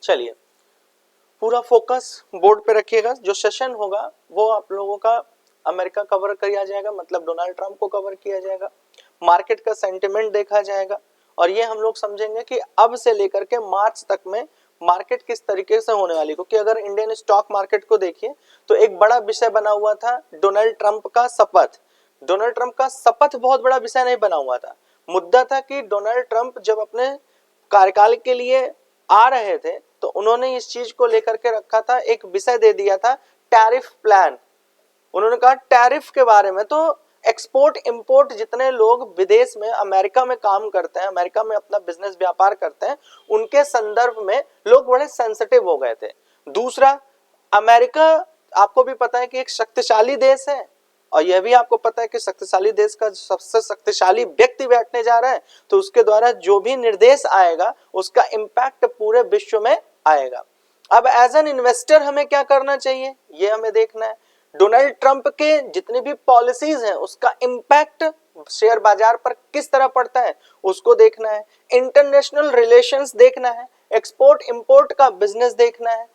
चलिए पूरा focus board पे रखिएगा। जो सेशन होगा वो आप लोगों का अमेरिका कवर किया जाएगा, मतलब डोनाल्ड ट्रंप को कवर किया जाएगा, मार्केट का सेंटिमेंट देखा जाएगा, और ये हम लोग समझेंगे कि अब से लेकर के मार्च तक में मार्केट किस तरीके से होने वाली। क्योंकि अगर इंडियन स्टॉक मार्केट को देखिए तो एक बड़ा विषय बना हुआ था डोनाल्ड ट्रंप का शपथ। डोनाल्ड ट्रंप का शपथ बहुत बड़ा विषय नहीं बना हुआ था, मुद्दा था कि डोनाल्ड ट्रंप जब अपने कार्यकाल के लिए आ रहे थे तो उन्होंने इस चीज को लेकर के रखा था, एक विषय दे दिया था टैरिफ प्लान। उन्होंने कहा टैरिफ के बारे में, तो एक्सपोर्ट इंपोर्ट जितने लोग विदेश में अमेरिका में काम करते हैं, अमेरिका में अपना बिजनेस व्यापार करते हैं, उनके संदर्भ में लोग बड़े सेंसिटिव हो गए थे। दूसरा, अमेरिका आपको भी पता है कि एक शक्तिशाली देश है, और यह भी आपको पता है कि शक्तिशाली देश का सबसे शक्तिशाली व्यक्ति बैठने जा रहा है, तो उसके द्वारा जो भी निर्देश आएगा उसका इंपैक्ट पूरे विश्व में आएगा। अब एज एन इन्वेस्टर हमें क्या करना चाहिए, ये हमें देखना है। डोनाल्ड ट्रंप के जितनी भी पॉलिसीज हैं उसका इंपैक्ट शेयर बाजार पर किस तरह पड़ता है उसको देखना है। इंटरनेशनल रिलेशंस देखना है, एक्सपोर्ट इंपोर्ट का बिजनेस देखना है।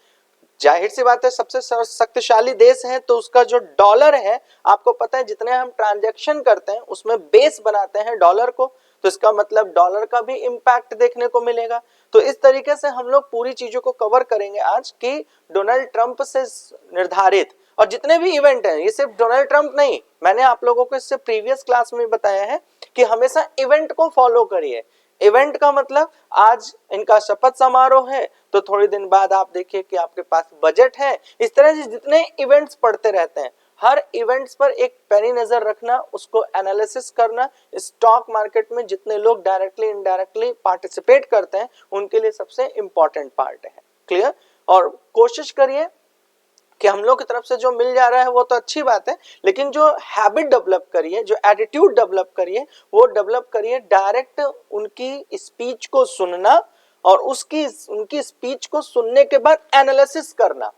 जाहिर सी बात है सबसे शक्तिशाली देश है तो उसका जो डॉलर है, आपको पता है जितने हम ट्रांजैक्शन करते हैं उसमें बेस बनाते हैं डॉलर को, तो इसका मतलब डॉलर का भी इंपैक्ट देखने को मिलेगा। तो इस तरीके से हम लोग पूरी चीजों को कवर करेंगे आज कि डोनाल्ड ट्रंप से निर्धारित और जितने भी इवेंट हैं, ये सिर्फ डोनाल्ड ट्रंप नहीं, मैंने आप लोगों को इससे प्रीवियस क्लास में बताया है कि हमेशा इवेंट को फॉलो करिए। इवेंट का मतलब आज इनका शपथ समारोह है तो थोड़ी दिन बाद आप देखिए कि आपके पास बजट है। इस तरह से जितने इवेंट्स पड़ते रहते हैं, हर इवेंट्स पर एक पैनी नजर रखना, उसको एनालिसिस करना। स्टॉक मार्केट में जितने लोग डायरेक्टली इनडायरेक्टली पार्टिसिपेट करते हैं उनके लिए सबसे इंपॉर्टेंट पार्ट है। क्लियर? और कोशिश करिए कि हम लोग की तरफ से जो मिल जा रहा है वो तो अच्छी बात है, लेकिन जो हैबिट डेवलप करिए, जो एटीट्यूड डेवलप करिए, वो डेवलप करिए डायरेक्ट उनकी स्पीच को सुनना और उनकी स्पीच को सुनने के बाद एनालिसिस करना।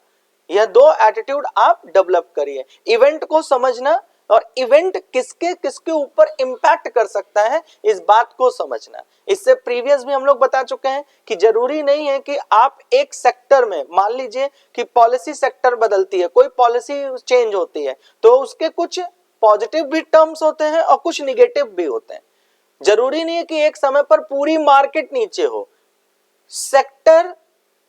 यह दो एटीट्यूड आप डेवलप करिए। इवेंट को समझना और इवेंट किसके किसके ऊपर इंपैक्ट कर सकता है इस बात को समझना। इससे प्रीवियस भी हम लोग बता चुके हैं कि जरूरी नहीं है कि आप एक सेक्टर में, मान लीजिए कि पॉलिसी सेक्टर बदलती है, कोई पॉलिसी चेंज होती है तो उसके कुछ पॉजिटिव भी टर्म्स होते हैं और कुछ निगेटिव भी होते हैं। जरूरी नहीं है कि एक समय पर पूरी मार्केट नीचे हो। सेक्टर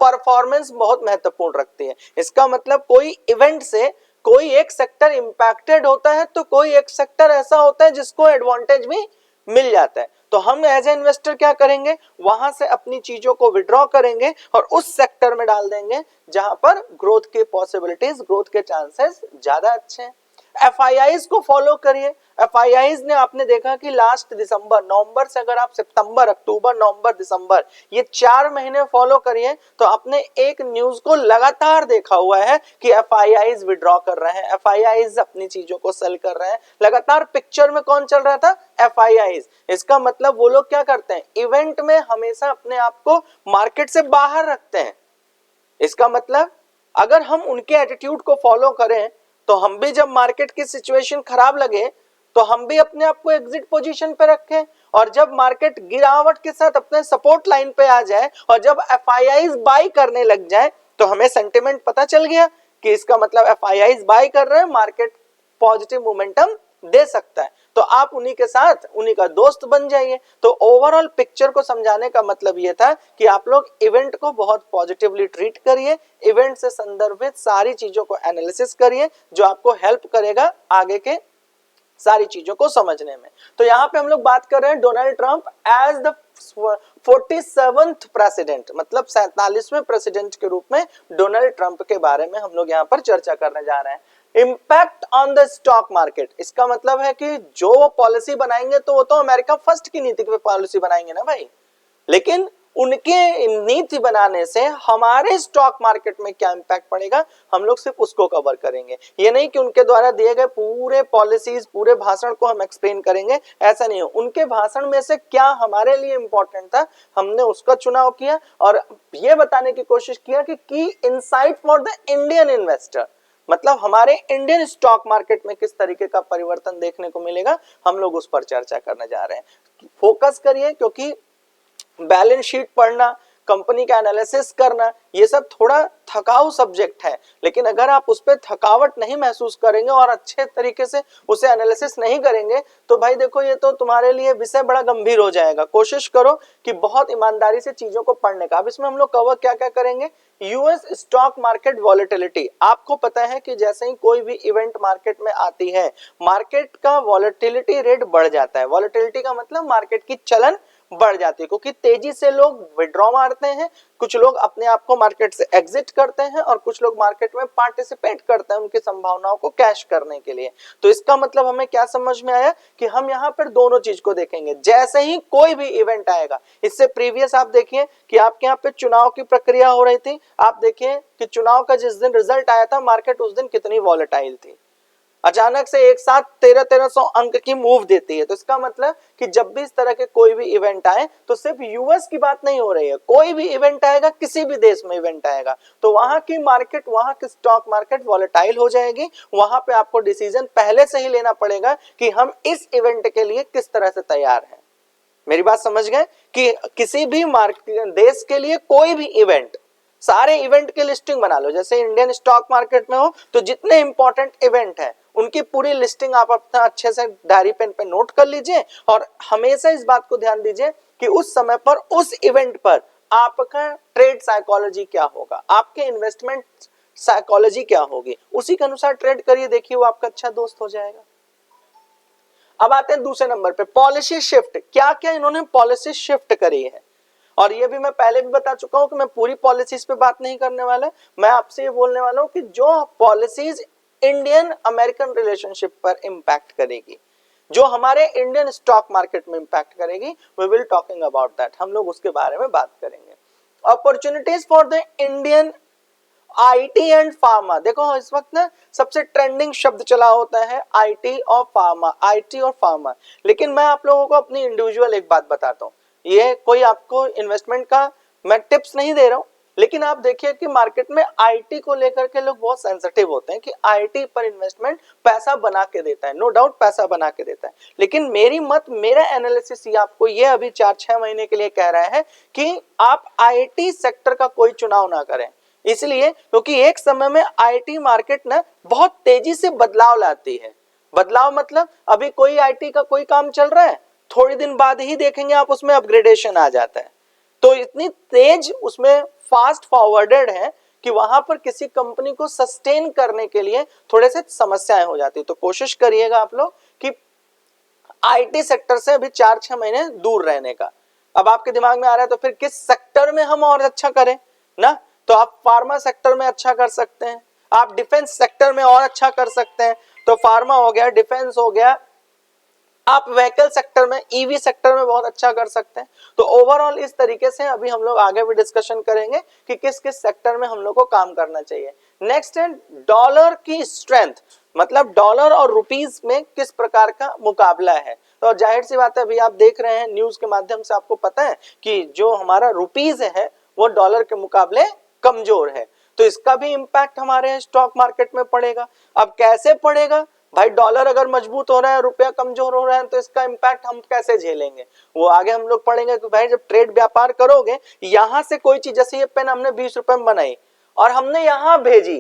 परफॉर्मेंस बहुत महत्वपूर्ण रखती है। इसका मतलब कोई इवेंट से कोई एक सेक्टर इंपैक्टेड होता है तो कोई एक सेक्टर ऐसा होता है जिसको एडवांटेज भी मिल जाता है। तो हम एज ए इन्वेस्टर क्या करेंगे, वहां से अपनी चीजों को विड्रॉ करेंगे और उस सेक्टर में डाल देंगे जहां पर ग्रोथ के पॉसिबिलिटीज, ग्रोथ के चांसेस ज्यादा अच्छे हैं। एफआईआईज को फॉलो करिए। एफआईआईज ने आपने देखा कि लास्ट दिसंबर, नवंबर से अगर आप सितंबर, अक्टूबर, नवंबर, दिसंबर, ये 4 महीने फॉलो करिए तो आपने एक न्यूज को लगातार देखा हुआ है कि एफआईआईज विड्रॉ कर रहे हैं, एफआईआईज अपनी चीजों को सेल कर रहे हैं। लगातार पिक्चर में कौन चल रहा था, एफआईआईज। इसका मतलब वो लोग क्या करते हैं, इवेंट में हमेशा अपने आप को मार्केट से बाहर रखते हैं। इसका मतलब अगर हम उनके एटीट्यूड को फॉलो करें तो हम भी जब मार्केट की सिचुएशन खराब लगे तो हम भी अपने आप को एग्जिट पोजीशन पे रखें, और जब मार्केट गिरावट के साथ अपने सपोर्ट लाइन पे आ जाए और जब एफआईआईज बाई करने लग जाए तो हमें सेंटिमेंट पता चल गया कि इसका मतलब एफआईआईज बाई कर रहे हैं, मार्केट पॉजिटिव मोमेंटम दे सकता है, तो आप उन्हीं के साथ उन्हीं का दोस्त बन जाइए। तो ओवरऑल पिक्चर को समझाने का मतलब यह था कि आप लोग इवेंट को बहुत पॉजिटिवली ट्रीट करिए, इवेंट से संदर्भित सारी चीजों को एनालिसिस करिए जो आपको हेल्प करेगा आगे के सारी चीजों को समझने में। तो यहां पे हम लोग बात कर रहे हैं Donald Trump as the 47th president, मतलब 47वें प्रेसिडेंट के रूप में डोनाल्ड ट्रंप के बारे में हम लोग यहां पर चर्चा करने जा रहे हैं। Impact on the stock market, इसका मतलब है कि जो पॉलिसी बनाएंगे तो वो तो अमेरिका फर्स्ट की नीति पे पॉलिसी बनाएंगे ना भाई, लेकिन उनके नीति बनाने से हमारे स्टॉक मार्केट में क्या इंपैक्ट पड़ेगा हम लोग सिर्फ उसको कवर करेंगे। ये नहीं कि उनके द्वारा दिए गए पूरे पॉलिसीज, पूरे भाषण को हम एक्सप्लेन करेंगे, ऐसा नहीं है। उनके भाषण में से क्या हमारे लिए इंपॉर्टेंट था हमने उसका चुनाव किया और ये बताने की कोशिश किया कि की insight for the Indian investor, मतलब हमारे इंडियन स्टॉक मार्केट में किस तरीके का परिवर्तन देखने को मिलेगा, हम लोग उस पर चर्चा करने जा रहे हैं। फोकस करिए, क्योंकि बैलेंस शीट पढ़ना, कंपनी का एनालिसिस करना, ये सब थोड़ा थकाऊ सब्जेक्ट है, लेकिन अगर आप उस पर थकावट नहीं महसूस करेंगे और अच्छे तरीके से उसे एनालिसिस नहीं करेंगे तो भाई देखो ये तो तुम्हारे लिए विषय बड़ा गंभीर हो जाएगा। कोशिश करो कि बहुत ईमानदारी से चीजों को पढ़ने का। अब इसमें हम लोग कवर क्या क्या करेंगे, यूएस स्टॉक मार्केट वॉलेटिलिटी। आपको पता है कि जैसे ही कोई भी इवेंट मार्केट में आती है, मार्केट का वॉलेटिलिटी रेट बढ़ जाता है। वॉलेटिलिटी का मतलब मार्केट की चलन बढ़ जाती है, क्योंकि तेजी से लोग विड्रॉ मारते हैं, कुछ लोग अपने आप को मार्केट से एग्जिट करते हैं और कुछ लोग मार्केट में पार्टिसिपेट करते हैं उनकी संभावनाओं को कैश करने के लिए। तो इसका मतलब हमें क्या समझ में आया कि हम यहाँ पर दोनों चीज को देखेंगे। जैसे ही कोई भी इवेंट आएगा, इससे प्रीवियस आप देखिए कि आपके यहाँ पे चुनाव की प्रक्रिया हो रही थी, आप देखिए कि चुनाव का जिस दिन रिजल्ट आया था, मार्केट उस दिन कितनी वॉलेटाइल थी, अचानक से एक साथ 1300 अंक की मूव देती है। तो इसका मतलब कि जब भी इस तरह के कोई भी इवेंट आए तो सिर्फ यूएस की बात नहीं हो रही है, कोई भी इवेंट आएगा, किसी भी देश में इवेंट आएगा तो वहां की मार्केट, वहां की स्टॉक मार्केट वॉलेटाइल हो जाएगी। वहां पे आपको डिसीजन पहले से ही लेना पड़ेगा कि हम इस इवेंट के लिए किस तरह से तैयार हैं। मेरी बात समझ गए कि किसी भी देश के लिए कोई भी इवेंट, सारे इवेंट की लिस्टिंग बना लो। जैसे इंडियन स्टॉक मार्केट में हो तो जितने इंपॉर्टेंट इवेंट हैं उनकी पूरी लिस्टिंग आप अपना अच्छे से डायरी पेन पे नोट कर लीजिए और हमेशा इस बात को ध्यान दीजिए कि उस समय पर, उस इवेंट पर आपका ट्रेड साइकोलॉजी क्या होगा, आपके इन्वेस्टमेंट साइकोलॉजी क्या होगी, उसी के अनुसार ट्रेड करिए, देखिए वो आपका अच्छा दोस्त हो जाएगा। अब आते हैं दूसरे नंबर पे, पॉलिसी शिफ्ट। क्या क्या इन्होंने पॉलिसी शिफ्ट करी है, और ये भी मैं पहले भी बता चुका हूं कि मैं पूरी पॉलिसीज पे बात नहीं करने वाला। मैं आपसे ये बोलने वाला हूं कि जो पॉलिसीज इंडियन अमेरिकन रिलेशनशिप पर इंपैक्ट करेगी, जो हमारे इंडियन स्टॉक मार्केट में इंपैक्ट करेगी, we will talking about that, हम लोग उसके बारे में बात करेंगे। Opportunities for the Indian IT and pharma. देखो इस वक्त ना सबसे ट्रेंडिंग शब्द चला होता है आईटी और फार्मा, आईटी और फार्मा। लेकिन मैं आप लोगों को अपनी इंडिविजुअल एक बात बताता हूँ, ये कोई आपको इन्वेस्टमेंट का मैं टिप्स नहीं दे रहा हूँ, लेकिन आप देखिए कि मार्केट में आईटी को लेकर के लोग बहुत सेंसिटिव होते हैं कि आईटी पर इन्वेस्टमेंट पैसा बना के देता है। नो डाउट पैसा बना के देता है, लेकिन मेरी मत, मेरा एनालिसिस ये आपको ये अभी 4-6 महीने के लिए कह रहा है कि आप आईटी सेक्टर का कोई चुनाव ना करें। इसलिए क्योंकि एक समय में आईटी मार्केट ना बहुत तेजी से बदलाव लाती है। बदलाव मतलब अभी कोई आईटी का कोई काम चल रहा है, थोड़ी दिन बाद ही देखेंगे आप उसमें अपग्रेडेशन आ जाता है। तो इतनी तेज उसमें फास्ट फॉरवर्डेड है कि वहां पर किसी कंपनी को सस्टेन करने के लिए थोड़े से समस्याएं हो जाती है। तो कोशिश करिएगा आप लोग कि आईटी सेक्टर से अभी 4-6 महीने दूर रहने का। अब आपके दिमाग में आ रहा है तो फिर किस सेक्टर में हम और अच्छा करें ना, तो आप फार्मा सेक्टर में अच्छा कर सकते हैं, आप डिफेंस सेक्टर में और अच्छा कर सकते हैं। तो फार्मा हो गया, डिफेंस हो गया, आप व्हीकल सेक्टर में, ईवी सेक्टर में बहुत अच्छा कर सकते हैं। तो ओवरऑल इस तरीके से अभी हम लोग आगे भी डिस्कशन करेंगे कि किस किस सेक्टर में हम लोग को काम करना चाहिए। नेक्स्ट है डॉलर की स्ट्रेंथ, मतलब डॉलर और रुपीस में किस प्रकार का मुकाबला है। तो जाहिर सी बात है, अभी आप देख रहे हैं न्यूज के माध्यम से, आपको पता है कि जो हमारा रुपीस है वो डॉलर के मुकाबले कमजोर है। तो इसका भी इंपैक्ट हमारे स्टॉक मार्केट में पड़ेगा। अब कैसे पड़ेगा भाई, डॉलर अगर मजबूत हो रहा है, रुपया कमजोर हो रहा है, तो इसका इंपैक्ट हम कैसे झेलेंगे, वो आगे हम लोग पढ़ेंगे। कि भाई जब ट्रेड व्यापार करोगे, यहां से कोई चीज, जैसे ये पेन हमने 20 रुपए में बनाई और हमने यहां भेजी,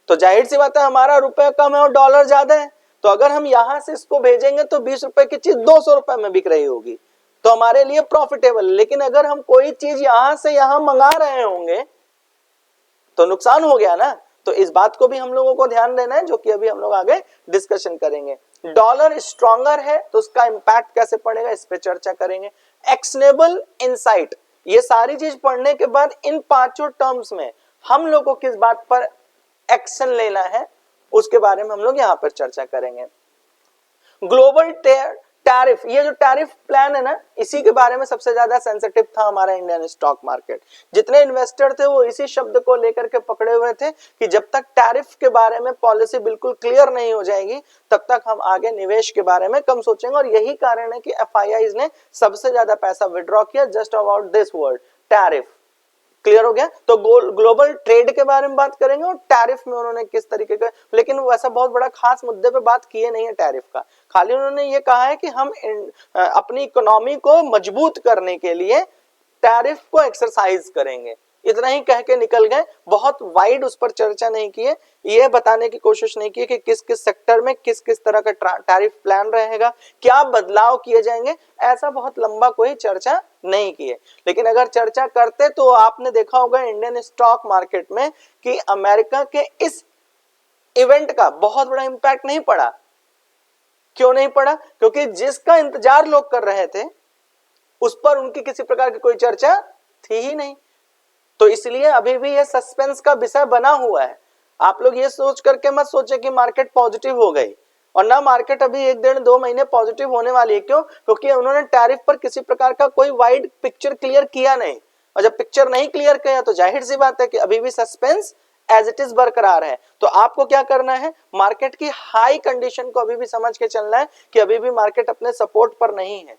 तो जाहिर सी बात है हमारा रुपया कम है और डॉलर ज्यादा है। तो अगर हम यहां से इसको भेजेंगे तो 20 रुपए की चीज 200 रुपए में बिक रही होगी, तो हमारे लिए प्रॉफिटेबल। लेकिन अगर हम कोई चीज यहां से यहां मंगा रहे होंगे तो नुकसान हो गया ना। तो इस बात को भी हम लोगों को ध्यान देना है, जो कि अभी हम लोग आगे डिस्कशन करेंगे। डॉलर स्ट्रॉन्गर है तो उसका इंपैक्ट कैसे पड़ेगा, इस पे चर्चा करेंगे। एक्शनेबल इनसाइट, ये सारी चीज पढ़ने के बाद इन पांचों टर्म्स में हम लोग को किस बात पर एक्शन लेना है, उसके बारे में हम लोग यहां पर चर्चा करेंगे। ग्लोबल टैरिफ, ये जो टैरिफ प्लान है ना, इसी के बारे में सबसे ज्यादा सेंसिटिव था हमारा इंडियन स्टॉक मार्केट। जितने इन्वेस्टर थे वो इसी शब्द को लेकर के पकड़े हुए थे कि जब तक टैरिफ के बारे में पॉलिसी बिल्कुल क्लियर नहीं हो जाएगी तब तक हम आगे निवेश के बारे में कम सोचेंगे। और यही कारण है कि एफआईआईज ने सबसे ज्यादा पैसा विड्रॉ किया just about this word tariff. Clear हो गया। तो ग्लोबल ट्रेड के बारे में बात करेंगे और टैरिफ में उन्होंने किस तरीके का, लेकिन वो ऐसा बहुत बड़ा खास मुद्दे पे बात किए नहीं है टैरिफ का। खाली उन्होंने ये कहा है कि हम अपनी इकोनॉमी को मजबूत करने के लिए टैरिफ को एक्सरसाइज करेंगे। इतना ही कह के निकल गए, बहुत वाइड उस पर चर्चा नहीं की है, ये बताने की कोशिश नहीं की कि किस किस सेक्टर में किस किस तरह का टैरिफ प्लान रहेगा, क्या बदलाव किए जाएंगे, ऐसा बहुत लंबा कोई चर्चा नहीं की है। लेकिन अगर चर्चा करते तो आपने देखा होगा इंडियन स्टॉक मार्केट में कि अमेरिका के इस इवेंट का बहुत बड़ा इंपैक्ट नहीं पड़ा। क्यों नहीं पड़ा? क्योंकि जिसका इंतजार लोग कर रहे थे उस पर उनकी किसी प्रकार की कोई चर्चा थी ही नहीं। तो इसलिए अभी भी ये सस्पेंस का विषय बना हुआ है। आप लोग ये सोच करके मत सोचे कि मार्केट पॉजिटिव हो गई, और ना मार्केट अभी 1-1.5-2 महीने पॉजिटिव होने वाली है। क्यों? क्योंकि उन्होंने टैरिफ पर किसी प्रकार का कोई वाइड पिक्चर क्लियर किया नहीं, और जब पिक्चर नहीं क्लियर किया तो जाहिर सी बात है कि अभी भी सस्पेंस एज इट इज बरकरार है। तो आपको क्या करना है, मार्केट की हाई कंडीशन को अभी भी समझ के चलना है कि अभी भी मार्केट अपने सपोर्ट पर नहीं है।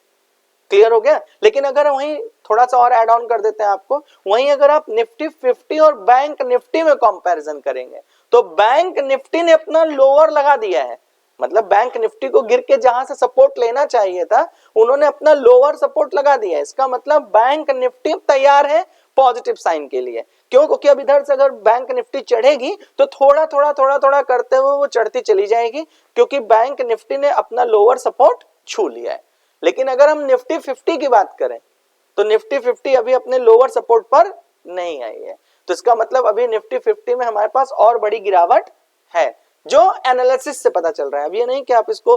क्लियर हो गया? लेकिन अगर वहीं थोड़ा सा और ऐड ऑन कर देते हैं आपको, वहीं अगर आप निफ्टी 50 और बैंक निफ्टी में कंपैरिजन करेंगे तो बैंक निफ्टी ने अपना लोअर लगा दिया है। मतलब बैंक निफ्टी को गिर के जहां से सपोर्ट लेना चाहिए था उन्होंने अपना लोअर सपोर्ट लगा दिया है। इसका मतलब बैंक निफ्टी तैयार है पॉजिटिव साइन के लिए। क्यों? क्योंकि अब इधर से अगर बैंक निफ्टी चढ़ेगी तो थोड़ा थोड़ा करते हुए वो चढ़ती चली जाएगी, क्योंकि बैंक निफ्टी ने अपना लोअर सपोर्ट छू लिया है। लेकिन अगर हम निफ्टी 50 की बात करें तो निफ्टी 50 अभी अपने लोअर सपोर्ट पर नहीं आई है। तो इसका मतलब अभी निफ्टी 50 में हमारे पास और बड़ी गिरावट है, जो एनालिसिस से पता चल रहा है। अब ये नहीं कि आप इसको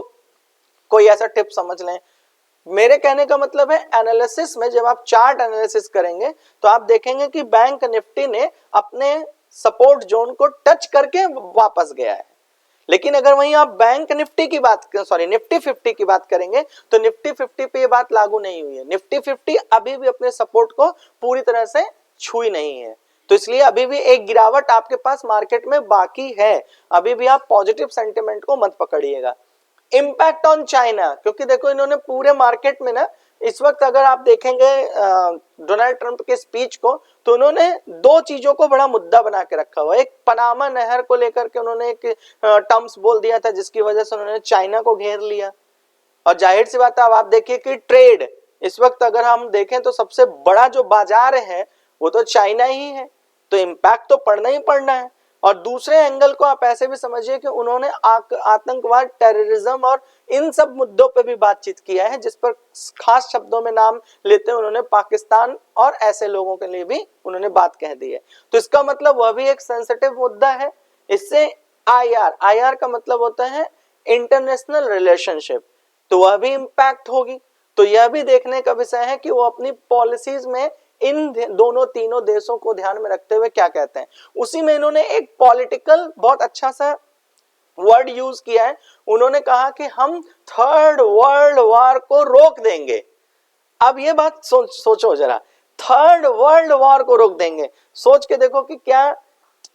कोई ऐसा टिप समझ लें। मेरे कहने का मतलब है एनालिसिस में जब आप चार्ट एनालिसिस करेंगे तो आप देखेंगे कि बैंक निफ्टी ने अपने सपोर्ट जोन को टच करके वापस गया है। लेकिन अगर वहीं आप बैंक निफ्टी की बात निफ्टी 50 की बात करेंगे तो निफ्टी 50 पे ये बात लागू नहीं हुई है। निफ्टी 50 अभी भी अपने सपोर्ट को पूरी तरह से छुई नहीं है। तो इसलिए अभी भी एक गिरावट आपके पास मार्केट में बाकी है। अभी भी आप पॉजिटिव सेंटिमेंट को मत पकड़िएगा। इम्पैक्ट ऑन चाइना, क्योंकि देखो इन्होंने पूरे मार्केट में ना इस वक्त अगर आप देखेंगे डोनाल्ड ट्रंप के स्पीच को तो उन्होंने दो चीजों को बड़ा मुद्दा बना के रखा हुआ है। एक पनामा नहर को लेकर के उन्होंने एक टर्म्स बोल दिया था जिसकी वजह से उन्होंने चाइना को घेर लिया। और जाहिर सी बात है अब आप देखिए कि ट्रेड इस वक्त अगर हम देखें तो सबसे बड़ा जो बाजार है वो तो चाइना ही है। तो इम्पैक्ट तो पड़ना ही पड़ना है। और दूसरे एंगल को आप ऐसे भी समझिए कि उन्होंने आतंकवाद, टेररिज्म और इन सब मुद्दों पे भी बातचीत किया है, जिस पर खास शब्दों में नाम लेते हैं उन्होंने पाकिस्तान और ऐसे लोगों के लिए भी उन्होंने बात कह दी है। तो इसका मतलब वह भी एक सेंसिटिव मुद्दा है। इससे आईआर का मतलब होता है इंटरनेशनल रिलेशनशिप, तो वह भी इम्पैक्ट होगी। तो यह भी देखने का विषय है कि वो अपनी पॉलिसीज में इन दोनों तीनों देशों को ध्यान में रखते हुए क्या कहते हैं। उसी में इन्होंने एक पॉलिटिकल बहुत अच्छा सा वर्ड यूज किया है। उन्होंने कहा कि हम थर्ड वर्ल्ड वॉर को रोक देंगे। अब ये बात सोचो जरा, थर्ड वर्ल्ड वॉर को रोक देंगे। सोच के देखो कि क्या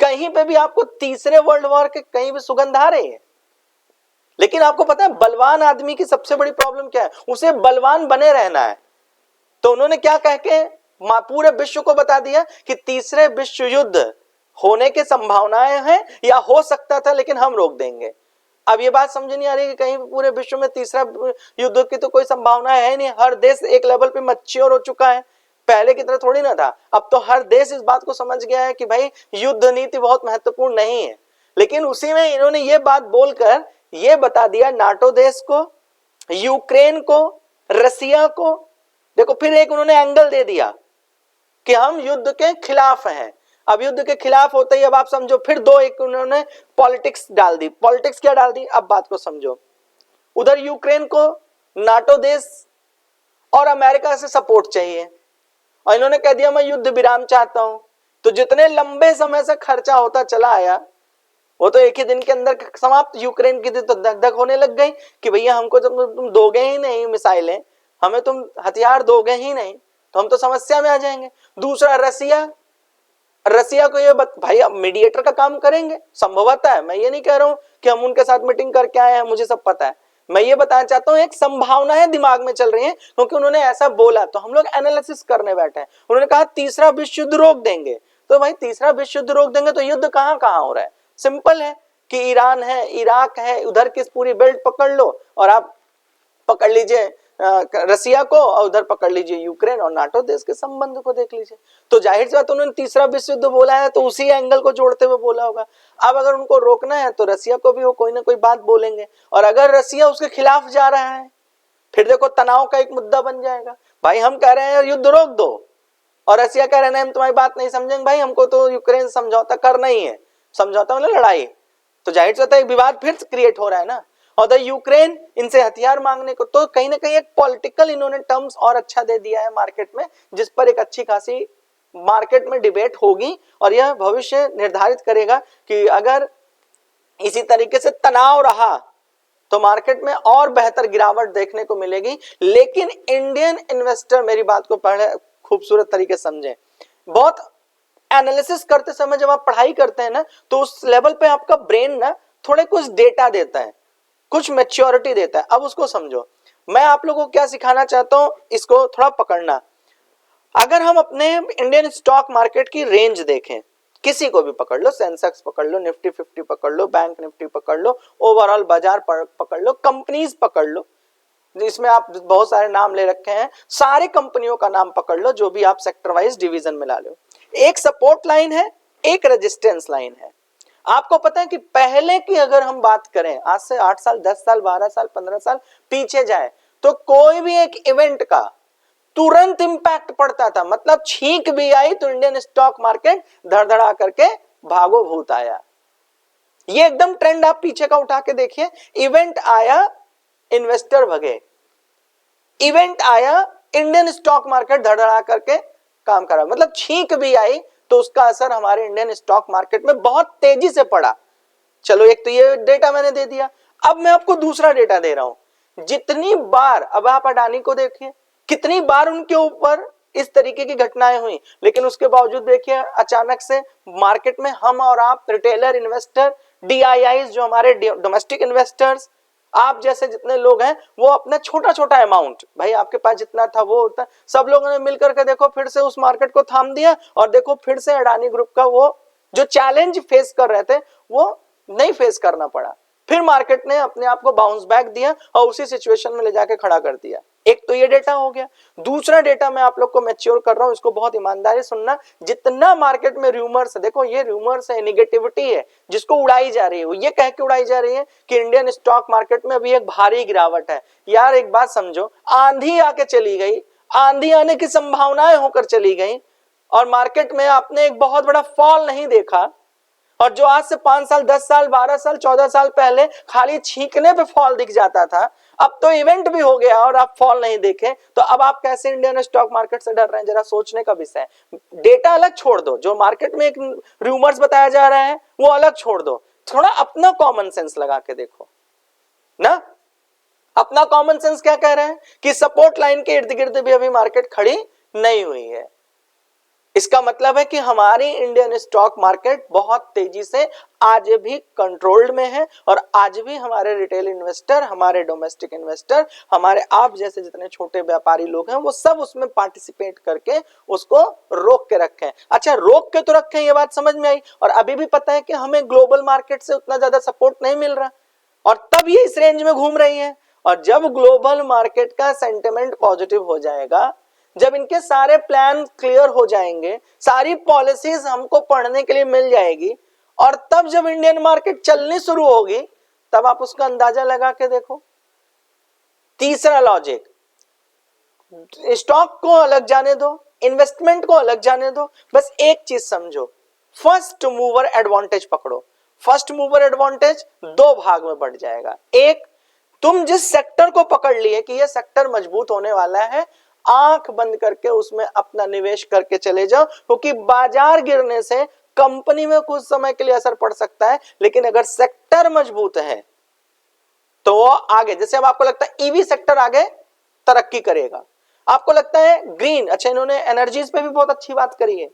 कहीं पे भी आपको तीसरे वर्ल्ड वॉर के कहीं भी सुगंध आ रही है? लेकिन आपको पता है बलवान आदमी की सबसे बड़ी प्रॉब्लम क्या है? उसे बलवान बने रहना है। तो उन्होंने क्या कह के पूरे विश्व को बता दिया कि तीसरे विश्व युद्ध होने की संभावनाएं हैं या हो सकता था, लेकिन हम रोक देंगे। अब ये बात समझ नहीं आ रही कि कहीं पूरे विश्व में तीसरा युद्ध की तो कोई संभावना है नहीं। हर देश एक लेवल पे मैच्योर हो चुका है, पहले की तरह थोड़ी ना था। अब तो हर देश इस बात को समझ गया है कि भाई युद्ध नीति बहुत महत्वपूर्ण नहीं है। लेकिन उसी में इन्होंने ये बात बोलकर ये बता दिया नाटो देश को, यूक्रेन को, रसिया को। देखो फिर एक उन्होंने एंगल दे दिया कि हम युद्ध के खिलाफ हैं। अब युद्ध के खिलाफ होते ही अब आप समझो फिर दो एक उन्होंने पॉलिटिक्स डाल दी। पॉलिटिक्स क्या डाल दी? अब बात को समझो। उधर यूक्रेन को नाटो देश और अमेरिका से सपोर्ट चाहिए और इन्होंने कह दिया मैं युद्ध विराम चाहता हूं। तो जितने लंबे समय से खर्चा होता चला आया वो तो एक ही दिन के अंदर समाप्त। यूक्रेन की तो धक धक होने लग गई कि भैया हमको तुम दोगे ही नहीं मिसाइलें, हमें तुम हथियार दोगे ही नहीं तो हम तो समस्या में आ जाएंगे। दूसरा रसिया को ये भाई अब मीडिएटर का काम करेंगे संभवतः है। मैं ये नहीं कह रहा हूं कि हम उनके साथ मीटिंग करके आए हैं, मुझे सब पता है। मैं ये बताना चाहता हूं एक संभावना है दिमाग में चल रही है क्योंकि उन्होंने ऐसा बोला तो हम लोग एनालिसिस करने बैठे हैं। उन्होंने कहा तीसरा विश्व युद्ध रोक देंगे। तो भाई तीसरा विश्व युद्ध रोक देंगे तो युद्ध कहां कहां हो रहा है? सिंपल है कि ईरान है, इराक है, उधर की पूरी बेल्ट पकड़ लो और आप पकड़ लीजिए रसिया को, और उधर पकड़ लीजिए यूक्रेन और नाटो देश के संबंध को देख लीजिए। तो जाहिर सी बात उन्होंने तीसरा विश्व युद्ध बोला है तो उसी एंगल को जोड़ते हुए बोला होगा। अब अगर उनको रोकना है तो रसिया को भी वो कोई ना कोई बात बोलेंगे, और अगर रसिया उसके खिलाफ जा रहा है फिर देखो तनाव का एक मुद्दा बन जाएगा। भाई हम कह रहे हैं युद्ध रोक दो, और रसिया कह रहे हैं हम तुम्हारी बात नहीं समझेंगे, भाई हमको तो यूक्रेन समझौता करना ही है, समझौता मतलब लड़ाई। तो जाहिर सी बात है विवाद फिर क्रिएट हो रहा है ना। और द यूक्रेन इनसे हथियार मांगने को, तो कहीं ना कहीं एक पॉलिटिकल इन्होंने टर्म्स और अच्छा दे दिया है मार्केट में, जिस पर एक अच्छी खासी मार्केट में डिबेट होगी, और यह भविष्य निर्धारित करेगा कि अगर इसी तरीके से तनाव रहा तो मार्केट में और बेहतर गिरावट देखने को मिलेगी। लेकिन इंडियन इन्वेस्टर मेरी बात को पढ़े खूबसूरत तरीके से समझें, बहुत एनालिसिस करते समय जब आप पढ़ाई करते हैं ना तो उस लेवल पे आपका ब्रेन ना थोड़े कुछ डेटा देता है, कुछ मैच्योरिटी देता है। अब उसको समझो, मैं आप लोगों को क्या सिखाना चाहता हूं, इसको थोड़ा पकड़ना। अगर हम अपने इंडियन स्टॉक मार्केट की रेंज देखें, किसी को भी पकड़ लो, सेंसेक्स पकड़ लो, निफ्टी 50 पकड़ लो, बैंक निफ्टी पकड़ लो, ओवरऑल बाजार पकड़ लो, कंपनीज पकड़ लो, इसमें आप बहुत सारे नाम ले रखे हैं, सारे कंपनियों का नाम पकड़ लो जो भी आप सेक्टर वाइज डिवीजन में ला लो। एक सपोर्ट लाइन है, एक रेजिस्टेंस लाइन है। आपको पता है कि पहले की अगर हम बात करें, आज से 8 साल 10 साल 12 साल 15 साल पीछे जाए, तो कोई भी एक इवेंट का तुरंत इंपैक्ट पड़ता था, मतलब छींक भी आई तो इंडियन स्टॉक मार्केट धड़धड़ा करके भागो भूत आया। ये एकदम ट्रेंड आप पीछे का उठा के देखिए, इवेंट आया इन्वेस्टर भगे, इवेंट आया इंडियन स्टॉक मार्केट धड़धड़ा करके काम करा, मतलब छींक भी आई तो उसका असर हमारे इंडियन स्टॉक मार्केट में बहुत तेजी से पड़ा। चलो एक तो ये डेटा मैंने दे दिया, अब मैं आपको दूसरा डेटा दे रहा हूं। जितनी बार, अब आप अडानी को देखिए, कितनी बार उनके ऊपर इस तरीके की घटनाएं हुई, लेकिन उसके बावजूद देखिए अचानक से मार्केट में हम और आप रिटेलर इन्वेस्टर, डीआईआईज जो हमारे डोमेस्टिक इन्वेस्टर्स, आप जैसे जितने लोग हैं, वो अपना छोटा छोटा अमाउंट, भाई आपके पास जितना था वो होता, सब लोगों ने मिलकर के देखो फिर से उस मार्केट को थाम दिया, और देखो फिर से अडानी ग्रुप का वो जो चैलेंज फेस कर रहे थे वो नहीं फेस करना पड़ा, फिर मार्केट ने अपने आप को बाउंस बैक दिया और उसी सिचुएशन में ले जाके खड़ा कर दिया। एक तो ये डेटा हो गया। दूसरा डेटा मैं आप लोग को मैच्योर कर रहा हूं, इसको बहुत ईमानदारी सुनना। जितना मार्केट में रूमर्स, देखो ये रूमर्स है, निगेटिविटी है जिसको उड़ाई जा रही है, ये कह के उड़ाई जा रही है कि इंडियन स्टॉक मार्केट में अभी एक भारी गिरावट है। यार एक बात समझो, आंधी आके चली गई, आंधी आने की संभावनाएं होकर चली गई, और मार्केट में आपने एक बहुत बड़ा फॉल नहीं देखा, और जो आज से 5 साल 10 साल 12 साल 14 साल पहले खाली छींकने पे फॉल दिख जाता था, अब तो इवेंट भी हो गया और आप फॉल नहीं देखे, तो अब आप कैसे इंडियन स्टॉक मार्केट से डर रहे हैं, जरा सोचने का विषय है। डेटा अलग छोड़ दो, जो मार्केट में एक रूमर्स बताया जा रहा है वो अलग छोड़ दो, थोड़ा अपना कॉमन सेंस लगा के देखो ना। अपना कॉमन सेंस क्या कह रहे हैं कि सपोर्ट लाइन के इर्द गिर्द भी अभी मार्केट खड़ी नहीं हुई है। इसका मतलब है कि हमारी इंडियन स्टॉक मार्केट बहुत तेजी से आज भी कंट्रोल्ड में है, और आज भी हमारे रिटेल इन्वेस्टर, हमारे डोमेस्टिक इन्वेस्टर, हमारे आप जैसे जितने छोटे व्यापारी लोग हैं वो सब उसमें पार्टिसिपेट करके उसको रोक के रखे हैं। अच्छा रोक के तो रखे हैं, ये बात समझ में आई, और अभी भी पता है कि हमें ग्लोबल मार्केट से उतना ज्यादा सपोर्ट नहीं मिल रहा, और तब ये इस रेंज में घूम रही है। और जब ग्लोबल मार्केट का सेंटिमेंट पॉजिटिव हो जाएगा, जब इनके सारे प्लान क्लियर हो जाएंगे, सारी पॉलिसीज हमको पढ़ने के लिए मिल जाएगी, और तब जब इंडियन मार्केट चलनी शुरू होगी, तब आप उसका अंदाजा लगा के देखो। तीसरा लॉजिक, स्टॉक को अलग जाने दो, इन्वेस्टमेंट को अलग जाने दो, बस एक चीज समझो, फर्स्ट मूवर एडवांटेज पकड़ो। फर्स्ट मूवर एडवांटेज दो भाग में बढ़ जाएगा। एक, तुम जिस सेक्टर को पकड़ लिए कि यह सेक्टर मजबूत होने वाला है, आंख बंद करके उसमें अपना निवेश करके चले जाओ, क्योंकि बाजार गिरने से कंपनी में कुछ समय के लिए असर पड़ सकता है, लेकिन अगर सेक्टर मजबूत है तो वो आगे, जैसे अब आपको लगता है ईवी सेक्टर आगे तरक्की करेगा, आपको लगता है ग्रीन, अच्छा इन्होंने एनर्जीज पे भी बहुत अच्छी बात करी है,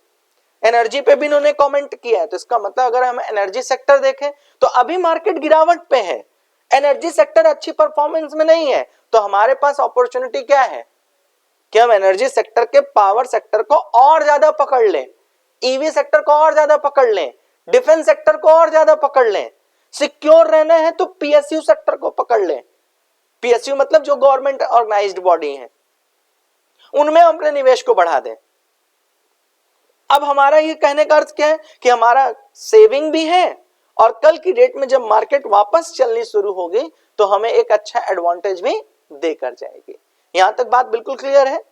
एनर्जी पे भी इन्होंने कमेंट किया है, तो इसका मतलब अगर हम एनर्जी सेक्टर देखें तो अभी मार्केट गिरावट पे है, एनर्जी सेक्टर अच्छी परफॉर्मेंस में नहीं है, तो हमारे पास अपॉर्चुनिटी क्या है कि हम एनर्जी सेक्टर के पावर सेक्टर को और ज्यादा पकड़ लें, ईवी सेक्टर को और ज्यादा पकड़ लें, डिफेंस सेक्टर को और ज्यादा पकड़ लें, सिक्योर रहना है तो पीएसयू सेक्टर को पकड़ लें। पीएसयू मतलब जो गवर्नमेंट ऑर्गेनाइज्ड बॉडी है, उनमें अपने निवेश को बढ़ा दें। अब हमारा ये कहने का अर्थ क्या है कि हमारा सेविंग भी है और कल की डेट में जब मार्केट वापस चलनी शुरू होगी तो हमें एक अच्छा एडवांटेज भी देकर जाएगी। यहां तक बात बिल्कुल क्लियर है।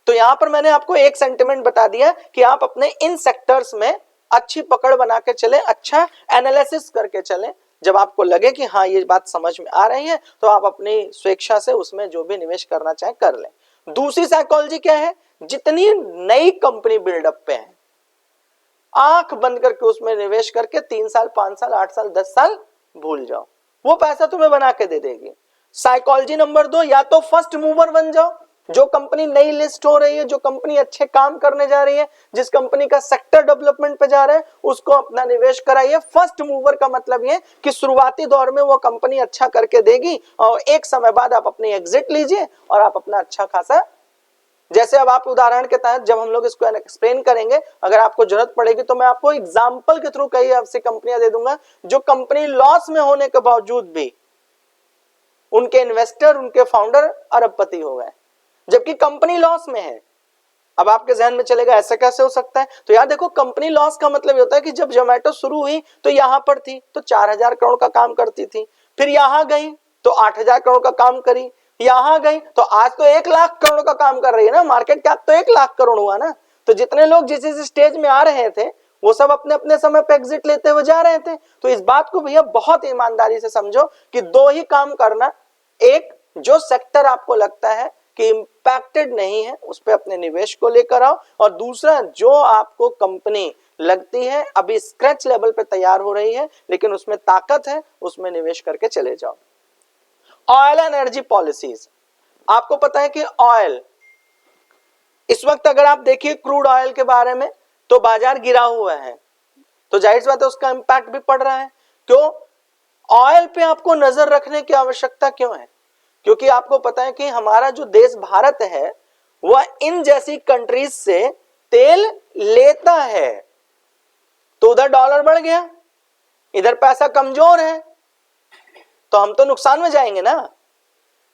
तो यहां पर मैंने आपको एक सेंटिमेंट बता दिया कि आप अपने इन सेक्टर्स में अच्छी पकड़ बना के चले, अच्छा एनालिसिस करके चले। जब आपको लगे कि हाँ ये बात समझ में आ रही है तो आप अपनी स्वेच्छा से उसमें जो भी निवेश करना चाहे कर लें। दूसरी साइकोलॉजी क्या है, जितनी नई कंपनी बिल्डअप पे है आंख बंद करके उसमें निवेश करके 3 साल 5 साल 8 साल 10 साल भूल जाओ, वो पैसा तुम्हें बना के दे देगी। साइकोलॉजी नंबर 2, या तो फर्स्ट मूवर बन जाओ। जो कंपनी नई लिस्ट हो रही है, जो कंपनी अच्छे काम करने जा रही है, जिस कंपनी का सेक्टर डेवलपमेंट पे जा रहा है, उसको अपना निवेश कराइए। फर्स्ट मूवर का मतलब ये कि शुरुआती दौर में वो कंपनी अच्छा करके देगी और एक समय बाद आप अपनी एग्जिट लीजिए और आप अपना अच्छा खासा, जैसे अब आप उदाहरण के तहत जब हम लोग इसको एक्सप्लेन करेंगे, अगर आपको जरूरत पड़ेगी तो मैं आपको एग्जांपल के थ्रू कई आपसे कंपनियां दे दूंगा जो कंपनी लॉस में होने के बावजूद भी उनके इन्वेस्टर, उनके फाउंडर अरबपति हो गए, जबकि कंपनी लॉस में है। अब आपके जहन में चलेगा ऐसा कैसे हो सकता है? तो यार देखो, कंपनी लॉस का मतलब होता है कि जब जोमेटो शुरू हुई तो यहां पर थी तो 4,000 करोड़ का काम करती थी, फिर यहां गई तो 8,000 करोड़ का काम करी, यहां गई तो आज तो 1,00,000 करोड़ का काम कर रही है ना। मार्केट कैप तो 1,00,000 करोड़ हुआ ना। तो जितने लोग जिस जिस स्टेज में आ रहे थे वो सब अपने अपने समय पे एग्जिट लेते हुए जा रहे थे। तो इस बात को भैया बहुत ईमानदारी से समझो कि दो ही काम करना, एक जो सेक्टर आपको लगता है कि इंपैक्टेड नहीं है उस पे अपने निवेश को लेकर आओ, और दूसरा जो आपको कंपनी लगती है अभी स्क्रैच लेवल पे तैयार हो रही है लेकिन उसमें ताकत है, उसमें निवेश करके चले जाओ। ऑयल एंड एनर्जी पॉलिसीज, आपको पता है कि ऑयल इस वक्त अगर आप देखिए क्रूड ऑयल के बारे में तो बाजार गिरा हुआ है, तो जाहिर सी बात है उसका इंपैक्ट भी पड़ रहा है। क्यों? ऑयल पे आपको नजर रखने की आवश्यकता क्यों है? क्योंकि आपको पता है कि हमारा जो देश भारत है वह इन जैसी कंट्रीज से तेल लेता है, तो उधर डॉलर बढ़ गया, इधर पैसा कमजोर है, तो हम तो नुकसान में जाएंगे ना।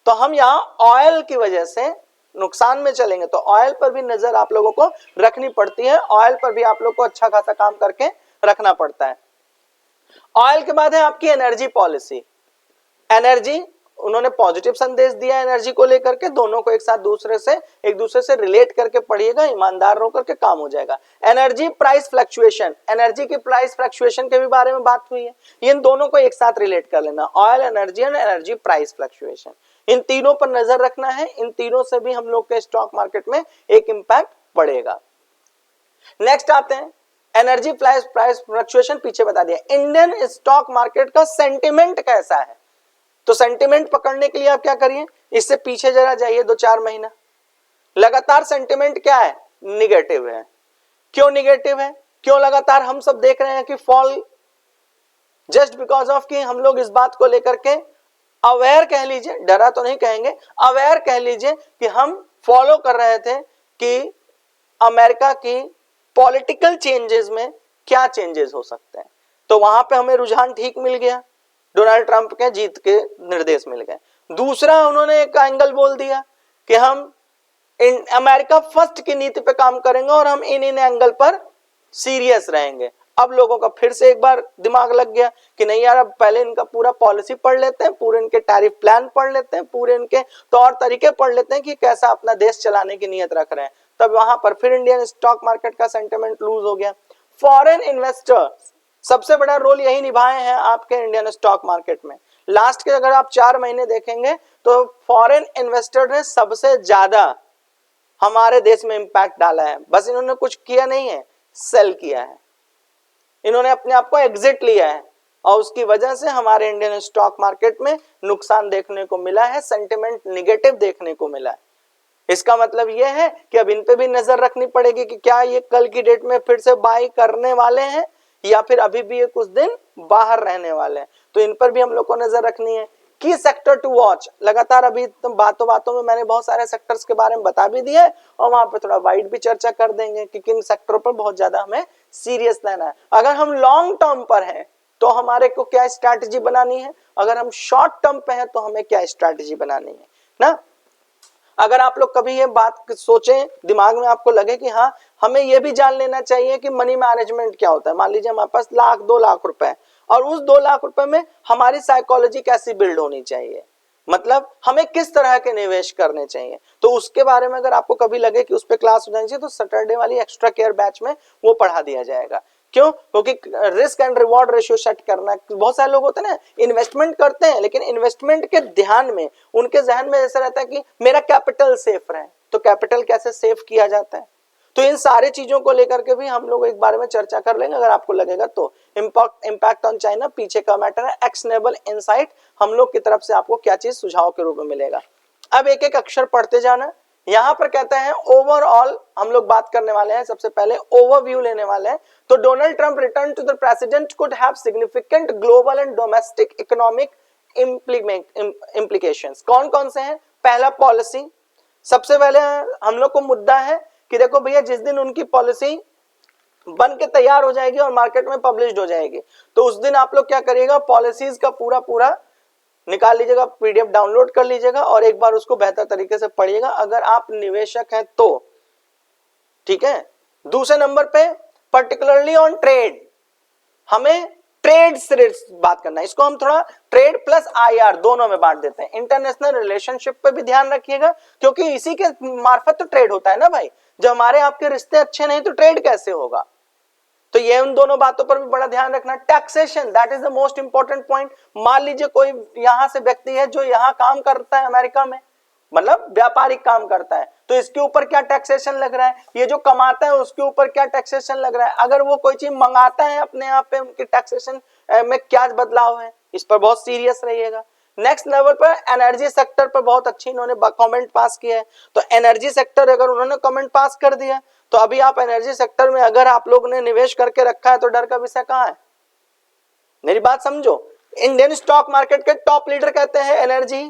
तो हम यहां ऑयल की वजह से नुकसान में चलेंगे, तो ऑयल पर भी नजर आप लोगों को रखनी पड़ती है, ऑयल पर भी आप लोग को अच्छा खासा काम करके रखना पड़ता है। ऑयल के बाद है आपकी एनर्जी पॉलिसी। एनर्जी, उन्होंने पॉजिटिव संदेश दिया एनर्जी को लेकर के, दोनों को एक साथ एक दूसरे से रिलेट करके पढ़िएगा, ईमानदार होकर के काम हो जाएगा। एनर्जी प्राइस फ्लक्चुएशन, एनर्जी की प्राइस फ्लक्चुएशन के भी बारे में बात हुई है, इन दोनों को एक साथ रिलेट कर लेना, oil energy and energy price fluctuation, इन तीनों पर नजर रखना है। इन तीनों से भी हम लोग के स्टॉक मार्केट में एक इंपैक्ट पड़ेगा। नेक्स्ट आते हैं एनर्जी प्राइस फ्लक्चुएशन, पीछे बता दिया। इंडियन स्टॉक मार्केट का सेंटिमेंट कैसा है? तो सेंटिमेंट पकड़ने के लिए आप क्या करिए, इससे पीछे जरा जाइए 2-4 महीना। लगातार सेंटिमेंट क्या है? निगेटिव है। क्यों निगेटिव है? क्यों लगातार हम सब देख रहे हैं कि फॉल? जस्ट बिकॉज ऑफ कि हम लोग इस बात को लेकर के अवेयर कह लीजिए, डरा तो नहीं कहेंगे, अवेयर कह लीजिए कि हम फॉलो कर रहे थे कि अमेरिका की पॉलिटिकल चेंजेस में क्या चेंजेस हो सकते हैं। तो वहां पे हमें रुझान ठीक मिल गया, डोनाल्ड ट्रंप के जीत के निर्देश मिल गए। दूसरा, उन्होंने एक एंगल बोल दिया कि हम अमेरिका फर्स्ट की नीति पे काम करेंगे और हम इन एंगल पर सीरियस रहेंगे। अब लोगों का फिर से एक बार दिमाग लग गया कि नहीं यार, अब पहले इनका पूरा पॉलिसी पढ़ लेते हैं, पूरे इनके टैरिफ प्लान पढ़ लेते हैं, पूरे इनके तौर तरीके पढ़ लेते हैं कि कैसा अपना देश चलाने की नीयत रख रहे हैं। तब वहां पर फिर इंडियन स्टॉक मार्केट का सेंटिमेंट लूज हो गया। फॉरेन इन्वेस्टर्स सबसे बड़ा रोल यही निभाए हैं आपके इंडियन स्टॉक मार्केट में। लास्ट के अगर आप 4 महीने देखेंगे तो फॉरेन इन्वेस्टर ने सबसे ज्यादा हमारे देश में इंपैक्ट डाला है। बस इन्होंने कुछ किया नहीं है, सेल किया है, इन्होंने अपने आप को एग्जिट लिया है और उसकी वजह से हमारे इंडियन स्टॉक मार्केट में नुकसान देखने को मिला है, सेंटिमेंट निगेटिव देखने को मिला है। इसका मतलब यह है कि अब इन पे भी नजर रखनी पड़ेगी कि क्या ये कल की डेट में फिर से बाई करने वाले हैं या फिर अभी भी ये कुछ दिन बाहर रहने वाले हैं। तो इन पर भी हम लोग को नजर रखनी है। की सेक्टर टू वॉच, लगातार अभी तो बातों में मैंने बहुत सारे सेक्टर्स के बारे में बता भी दिया है और वहां पे थोड़ा वाइड भी चर्चा कर देंगे कि किन सेक्टरों पर बहुत ज्यादा हमें सीरियस रहना है। अगर हम लॉन्ग टर्म पर हैं तो हमारे को क्या स्ट्रैटेजी बनानी है, अगर हम शॉर्ट टर्म पे हैं तो हमें क्या स्ट्रैटेजी बनानी है ना। अगर आप लोग कभी ये बात सोचें, दिमाग में आपको लगे कि हाँ हमें ये भी जान लेना चाहिए कि मनी मैनेजमेंट क्या होता है। मान लीजिए हमारे पास 1-2 लाख रुपए है और उस 2 लाख रुपए में हमारी साइकोलॉजी कैसी बिल्ड होनी चाहिए, मतलब हमें किस तरह के निवेश करने चाहिए, तो उसके बारे में अगर आपको कभी लगे कि उस पर क्लास हो जानी चाहिए तो सैटरडे वाली एक्स्ट्रा केयर बैच में वो पढ़ा दिया जाएगा। क्यों? क्योंकि risk and reward ratio set करना, बहुत सारे लोग होते हैं ना इन्वेस्टमेंट करते हैं लेकिन इन्वेस्टमेंट के ध्यान में उनके जहन में ऐसा रहता है कि मेरा कैपिटल सेफ रहे, तो कैपिटल कैसे सेफ किया जाता है, तो इन सारे चीजों को लेकर के भी हम लोग एक बारे में चर्चा कर लेंगे अगर आपको लगेगा तो। इम्पैक्ट ऑन चाइना पीछे का मैटर है, एक्शनेबल इनसाइट हम लोग की तरफ से आपको क्या चीज सुझाव के रूप में मिलेगा। अब एक एक अक्षर पढ़ते जाना। यहां पर कहते हैं ओवरऑल हम लोग बात करने वाले हैं, सबसे पहले ओवरव्यू लेने वाले हैं। तो Donald Trump return to the president could have significant global and domestic economic implications. कौन कौन से हैं? पहला पॉलिसी, सबसे पहले हम लोग को मुद्दा है कि देखो भैया जिस दिन उनकी पॉलिसी बन के तैयार हो जाएगी और मार्केट में पब्लिश्ड हो जाएगी तो उस दिन आप लोग क्या करिएगा, पॉलिसीज का पूरा निकाल लीजिएगा, पीडीएफ डाउनलोड कर लीजिएगा और एक बार उसको बेहतर तरीके से पढ़िएगा अगर आप निवेशक हैं तो, ठीक है। दूसरे नंबर पे पर्टिकुलरली ऑन ट्रेड, हमें ट्रेड से बात करना है, इसको हम थोड़ा ट्रेड प्लस आईआर दोनों में बांट देते हैं। इंटरनेशनल रिलेशनशिप पे भी ध्यान रखिएगा क्योंकि इसी के मार्फत तो ट्रेड होता है ना भाई, जब हमारे आपके रिश्ते अच्छे नहीं तो ट्रेड कैसे होगा, तो ये उन दोनों बातों पर भी बड़ा ध्यान रखना। Taxation, that is the most important point. मान लीजिए कोई यहां से व्यक्ति है जो यहां काम करता है अमेरिका में, मतलब व्यापारिक काम करता है, तो इसके ऊपर क्या टैक्सेशन लग रहा है, ये जो कमाता है उसके ऊपर क्या टैक्सेशन लग रहा है, अगर वो कोई चीज मंगाता है अपने यहाँ पे उनके टैक्सेशन में क्या बदलाव है, इस पर बहुत सीरियस रहिएगा। नेक्स्ट लेवल पर एनर्जी सेक्टर पर बहुत अच्छी इन्होंने कमेंट पास किया है, तो एनर्जी सेक्टर अगर उन्होंने कमेंट पास कर दिया तो अभी आप एनर्जी सेक्टर में अगर आप लोग ने निवेश करके रखा है तो डर का विषय कहां है, मेरी बात समझो। इंडियन स्टॉक मार्केट के टॉप लीडर कहते हैं एनर्जी,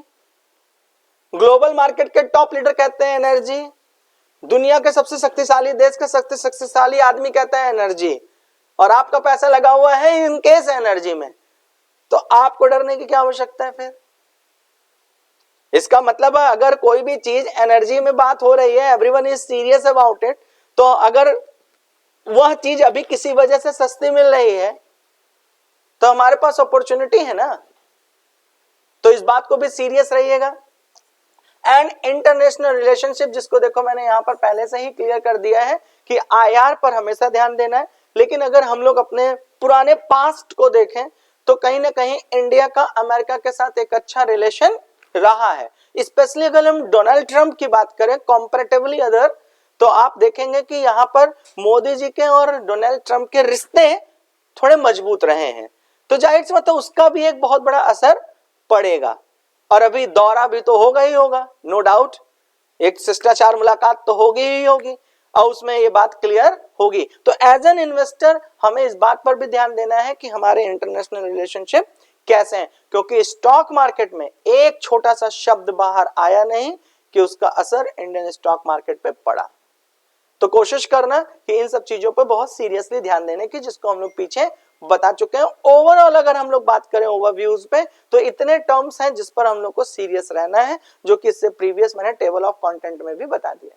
ग्लोबल मार्केट के टॉप लीडर कहते हैं एनर्जी, दुनिया के सबसे शक्तिशाली देश का सबसे शक्तिशाली आदमी कहता है एनर्जी, और आपका पैसा लगा हुआ है इन केस एनर्जी में, तो आपको डरने की क्या आवश्यकता है फिर। इसका मतलब है अगर कोई भी चीज एनर्जी में बात हो रही है, everyone is serious about it, तो अगर वह चीज अभी किसी वजह से सस्ती मिल रही है तो हमारे पास अपॉर्चुनिटी है ना, तो इस बात को भी सीरियस रहिएगा। एंड इंटरनेशनल रिलेशनशिप, जिसको देखो मैंने यहां पर पहले से ही क्लियर कर दिया है कि आईआर पर हमेशा ध्यान देना है, लेकिन अगर हम लोग अपने पुराने पास्ट को देखें तो कहीं ना कहीं इंडिया का अमेरिका के साथ एक अच्छा रिलेशन रहा है। स्पेशली अगर हम डोनाल्ड ट्रंप की बात करें कंपैरेटिवली अदर, तो आप देखेंगे कि यहां पर मोदी जी के और डोनाल्ड ट्रंप के रिश्ते थोड़े मजबूत रहे हैं, तो जाहिर सी बात है उसका भी एक बहुत बड़ा असर पड़ेगा। और अभी दौरा भी तो होगा ही होगा, नो डाउट, एक शिष्टाचार मुलाकात तो होगी ही होगी और उसमें ये बात क्लियर होगी। तो एज एन इन्वेस्टर हमें इस बात पर भी ध्यान देना है कि हमारे इंटरनेशनल रिलेशनशिप कैसे हैं, क्योंकि स्टॉक मार्केट में एक छोटा सा शब्द बाहर आया नहीं कि उसका असर इंडियन स्टॉक मार्केट पे पड़ा। तो कोशिश करना कि इन सब चीजों पर बहुत सीरियसली ध्यान देने की, जिसको हम लोग पीछे बता चुके हैं। ओवरऑल अगर हम लोग बात करें ओवरव्यूज पे तो इतने टर्म्स हैं जिस पर हम लोग को सीरियस रहना है, जो कि इससे प्रीवियस मैंने टेबल ऑफ कंटेंट में भी बता दिया।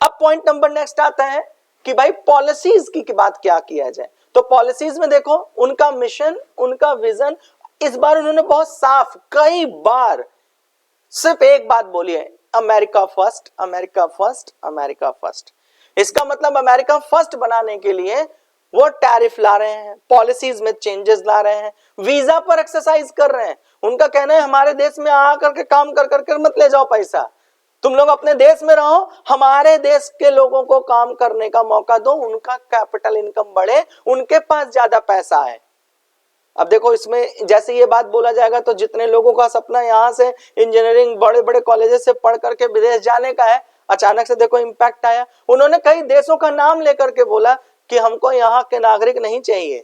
अब पॉइंट नंबर नेक्स्ट आता है कि भाई पॉलिसीज की बात क्या किया जाए। तो पॉलिसीज में देखो उनका मिशन, उनका विजन, इस बार उन्होंने बहुत साफ कई बार सिर्फ एक बात बोली है, America first, America first, America first. इसका मतलब अमेरिका फर्स्ट बनाने के लिए वो टैरिफ ला रहे हैं, पॉलिसीज में चेंजेस ला रहे हैं, वीजा पर एक्सरसाइज कर रहे हैं। उनका कहना है हमारे देश में आ करके काम कर करके मत ले जाओ पैसा, तुम लोग अपने देश में रहो, हमारे देश के लोगों को काम करने का मौका दो, उनका कैपिटल इनकम बढ़े, उनके पास ज्यादा पैसा है। अब देखो इसमें जैसे ये बात बोला जाएगा तो जितने लोगों का सपना यहाँ से इंजीनियरिंग बड़े बड़े कॉलेजेस से पढ़ करके विदेश जाने का है, अचानक से देखो इम्पैक्ट आया। उन्होंने कई देशों का नाम लेकर के बोला कि हमको यहाँ के नागरिक नहीं चाहिए।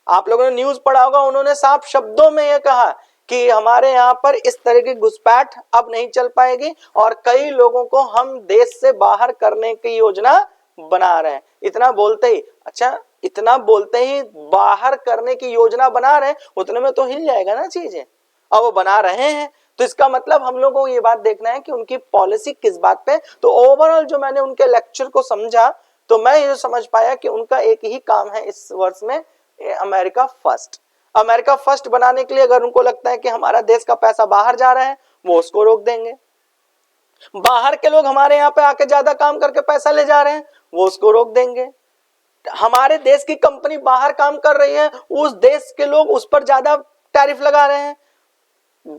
आप लोगों ने न्यूज पढ़ा होगा, उन्होंने साफ शब्दों में यह कहा कि हमारे यहाँ पर इस तरह की घुसपैठ अब नहीं चल पाएगी और कई लोगों को हम देश से बाहर करने की योजना बना रहे हैं। इतना बोलते ही, अच्छा इतना बोलते ही बाहर करने की योजना बना रहे हैं, उतने में तो हिल जाएगा ना चीजें। अब वो बना रहे हैं तो इसका मतलब हम लोगों को ये बात देखना है कि उनकी पॉलिसी किस बात पे। तो ओवरऑल जो मैंने उनके लेक्चर को समझा तो मैं ये समझ पाया कि उनका एक ही काम है इस वर्ष में, अमेरिका फर्स्ट। अमेरिका फर्स्ट बनाने के लिए अगर उनको लगता है कि हमारा देश का पैसा बाहर जा रहा है, वो उसको रोक देंगे। बाहर के लोग हमारे यहाँ पे आके ज्यादा काम करके पैसा ले जा रहे हैं, वो उसको रोक देंगे। हमारे देश की कंपनी बाहर काम कर रही है, उस देश के लोग उस पर ज्यादा टैरिफ लगा रहे हैं।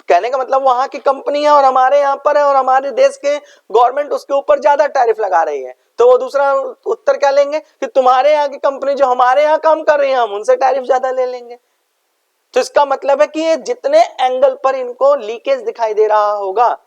कहने का मतलब वहां की कंपनी है और हमारे यहाँ पर है और हमारे देश के गवर्नमेंट उसके ऊपर ज्यादा टैरिफ लगा रही है, तो वो दूसरा उत्तर क्या लेंगे कि तुम्हारे यहाँ की कंपनी जो हमारे यहाँ काम कर रही है हम उनसे टैरिफ ज्यादा ले लेंगे। तो इसका मतलब है कि ये जितने एंगल पर इनको लीकेज दिखाई दे रहा होगा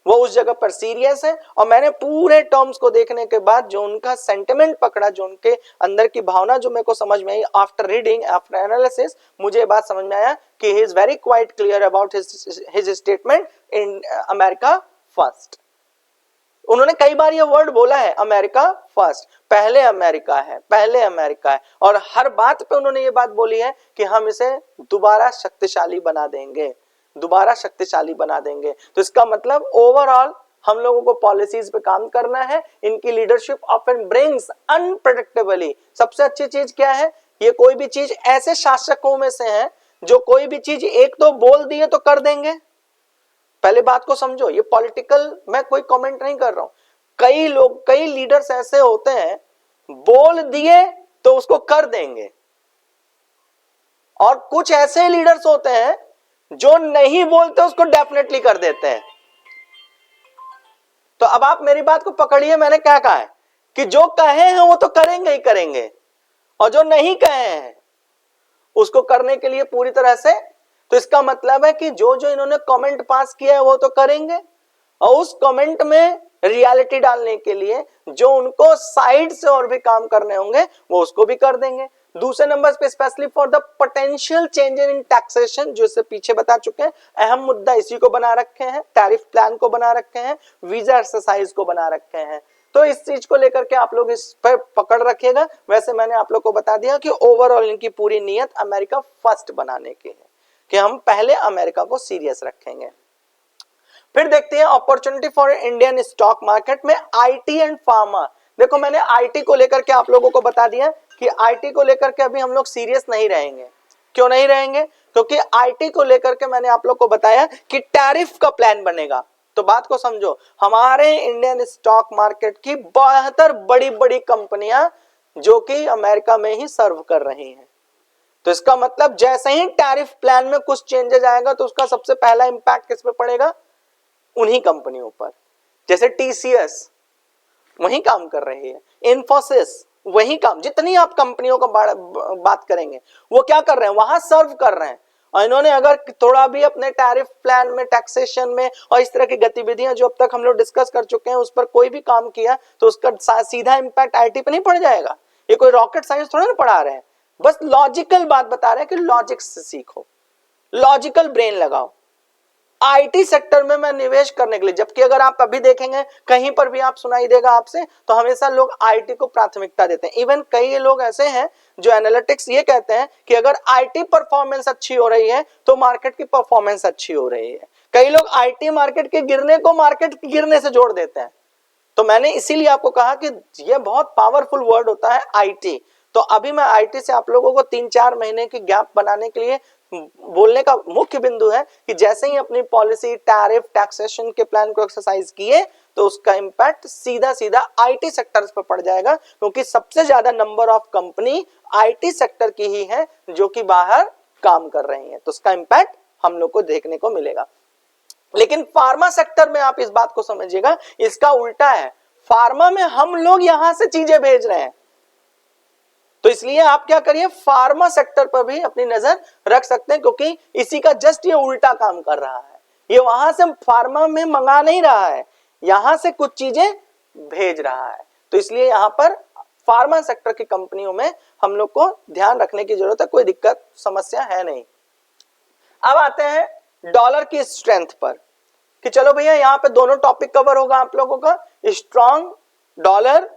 वो उस जगह पर सीरियस है। और मैंने पूरे टर्म्स को देखने के बाद जो उनका सेंटिमेंट पकड़ा, जो उनके अंदर की भावना जो मेरे को समझ में आई आफ्टर रीडिंग, आफ्टर एनालिसिस, मुझे ये बात समझ में आया कि he is very quite clear about his statement in America first. उन्होंने कई बार ये वर्ड बोला है, अमेरिका फर्स्ट, पहले अमेरिका है, पहले अमेरिका है, और हर बात पे उन्होंने ये बात बोली है कि हम इसे दोबारा शक्तिशाली बना देंगे, दोबारा शक्तिशाली बना देंगे। तो इसका मतलब ओवरऑल हम लोगों को पॉलिसीज पे काम करना है। इनकी लीडरशिप ऑफन ब्रिंग्स अनप्रेडिक्टेबली। सबसे अच्छी चीज क्या है, ये कोई भी चीज ऐसे शासकों में से है जो कोई भी चीज एक तो बोल दिए तो कर देंगे। पहले बात को समझो, ये पॉलिटिकल मैं कोई कमेंट नहीं कर रहा हूं। कई लोग, कई लीडर्स ऐसे होते हैं बोल दिए तो उसको कर देंगे, और कुछ ऐसे लीडर्स होते हैं जो नहीं बोलते उसको डेफिनेटली कर देते हैं। तो अब आप मेरी बात को पकड़िए, मैंने क्या कहा है कि जो कहे हैं वो तो करेंगे ही करेंगे, और जो नहीं कहे हैं उसको करने के लिए पूरी तरह से। तो इसका मतलब है कि जो जो इन्होंने कमेंट पास किया है वो तो करेंगे, और उस कमेंट में रियलिटी डालने के लिए जो उनको साइड से और भी काम करने होंगे वो उसको भी कर देंगे। दूसरे नंबर पे specially for the potential change in taxation, जो इससे पीछे बता चुके हैं, अहम मुद्दा इसी को बना रखे हैं, टैरिफ प्लान को बना रखे हैं, वीजा एक्सरसाइज को बना रखे हैं। तो इस चीज को लेकर के आप लोग इस पर पकड़ रखिएगा। वैसे मैंने आप लोग को बता दिया कि ओवरऑल इनकी पूरी नीयत अमेरिका फर्स्ट बनाने की है, कि हम पहले अमेरिका को सीरियस रखेंगे। फिर देखते हैं opportunity for Indian stock market में आईटी एंड फार्मा। देखो मैंने आईटी को लेकर के आप लोगों को बता दिया कि आईटी को लेकर के अभी हम लोग सीरियस नहीं रहेंगे। क्यों नहीं रहेंगे? क्योंकि आईटी को लेकर के मैंने आप लोग को बताया कि टैरिफ का प्लान बनेगा। तो बात को समझो, हमारे इंडियन स्टॉक मार्केट की 72 बड़ी बड़ी कंपनियां जो कि अमेरिका में ही सर्व कर रही हैं। तो इसका मतलब जैसे ही टैरिफ प्लान में कुछ चेंजेस आएगा तो उसका सबसे पहला इंपैक्ट किस पे पड़ेगा? उन्हीं कंपनियों पर। जैसे टीसीएस वही काम कर रही है, इन्फोसिस वही काम, जितनी आप कंपनियों का बात करेंगे वो क्या कर रहे हैं, वहां सर्व कर रहे हैं। और इन्होंने अगर थोड़ा भी अपने टैरिफ प्लान में, टैक्सेशन में और इस तरह की गतिविधियां जो अब तक हम लोग डिस्कस कर चुके हैं उस पर कोई भी काम किया तो उसका सीधा इंपैक्ट आईटी पे नहीं पड़ जाएगा। ये कोई रॉकेट साइंस थोड़ा ना पढ़ा रहे हैं, बस लॉजिकल बात बता रहे हैं कि लॉजिक से सीखो, लॉजिकल ब्रेन लगाओ। आईटी सेक्टर में मैं निवेश करने के लिए, जबकि अगर आप अभी देखेंगे कहीं पर भी आप सुनाई देगा आपसे तो हमेशा लोग आईटी को प्राथमिकता देते हैं। इवन कई लोग ऐसे हैं जो एनालिटिक्स ये कहते हैं कि अगर आईटी परफॉर्मेंस अच्छी हो रही है तो मार्केट की परफॉर्मेंस अच्छी हो रही है। कई लोग आईटी मार्केट के गिरने को मार्केट के गिरने से जोड़ देते हैं। तो मैंने इसीलिए आपको कहा कि यह बहुत पावरफुल वर्ड होता है आईटी। तो अभी मैं आईटी से आप लोगों को 3-4 महीने की गैप बनाने के लिए बोलने का मुख्य बिंदु है कि जैसे ही अपनी पॉलिसी, टैरिफ, टैक्सेशन के प्लान को एक्सरसाइज किए तो उसका इंपैक्ट सीधा सीधा आईटी सेक्टर्स पर पड़ जाएगा, क्योंकि सबसे ज्यादा number of company IT sector की ही है जो कि बाहर काम कर रही हैं। तो उसका इंपैक्ट हम लोग को देखने को मिलेगा। लेकिन फार्मा सेक्टर में आप इस बात को समझिएगा, इसका उल्टा है। फार्मा में हम लोग यहां से चीजें भेज रहे हैं, तो इसलिए आप क्या करिए, फार्मा सेक्टर पर भी अपनी नजर रख सकते हैं, क्योंकि इसी का जस्ट ये उल्टा काम कर रहा है। ये वहां से फार्मा में मंगा नहीं रहा है, यहां से कुछ चीजें भेज रहा है। तो इसलिए यहां पर फार्मा सेक्टर की कंपनियों में हम लोग को ध्यान रखने की जरूरत है, कोई दिक्कत समस्या है नहीं। अब आते हैं डॉलर की स्ट्रेंथ पर कि चलो भैया यहाँ पे दोनों टॉपिक कवर होगा आप लोगों का, strong dollar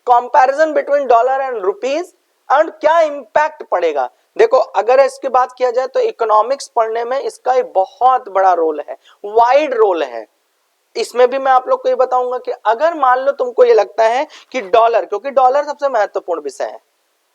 comparison between dollar and rupees and क्या इंपैक्ट पड़ेगा। देखो अगर इसकी बात किया जाए तो इकोनॉमिक्स पढ़ने में इसका एक बहुत बड़ा रोल है, वाइड रोल है। इसमें भी मैं आप लोग को ये बताऊंगा कि अगर मान लो तुमको ये लगता है कि डॉलर, क्योंकि डॉलर सबसे महत्वपूर्ण विषय है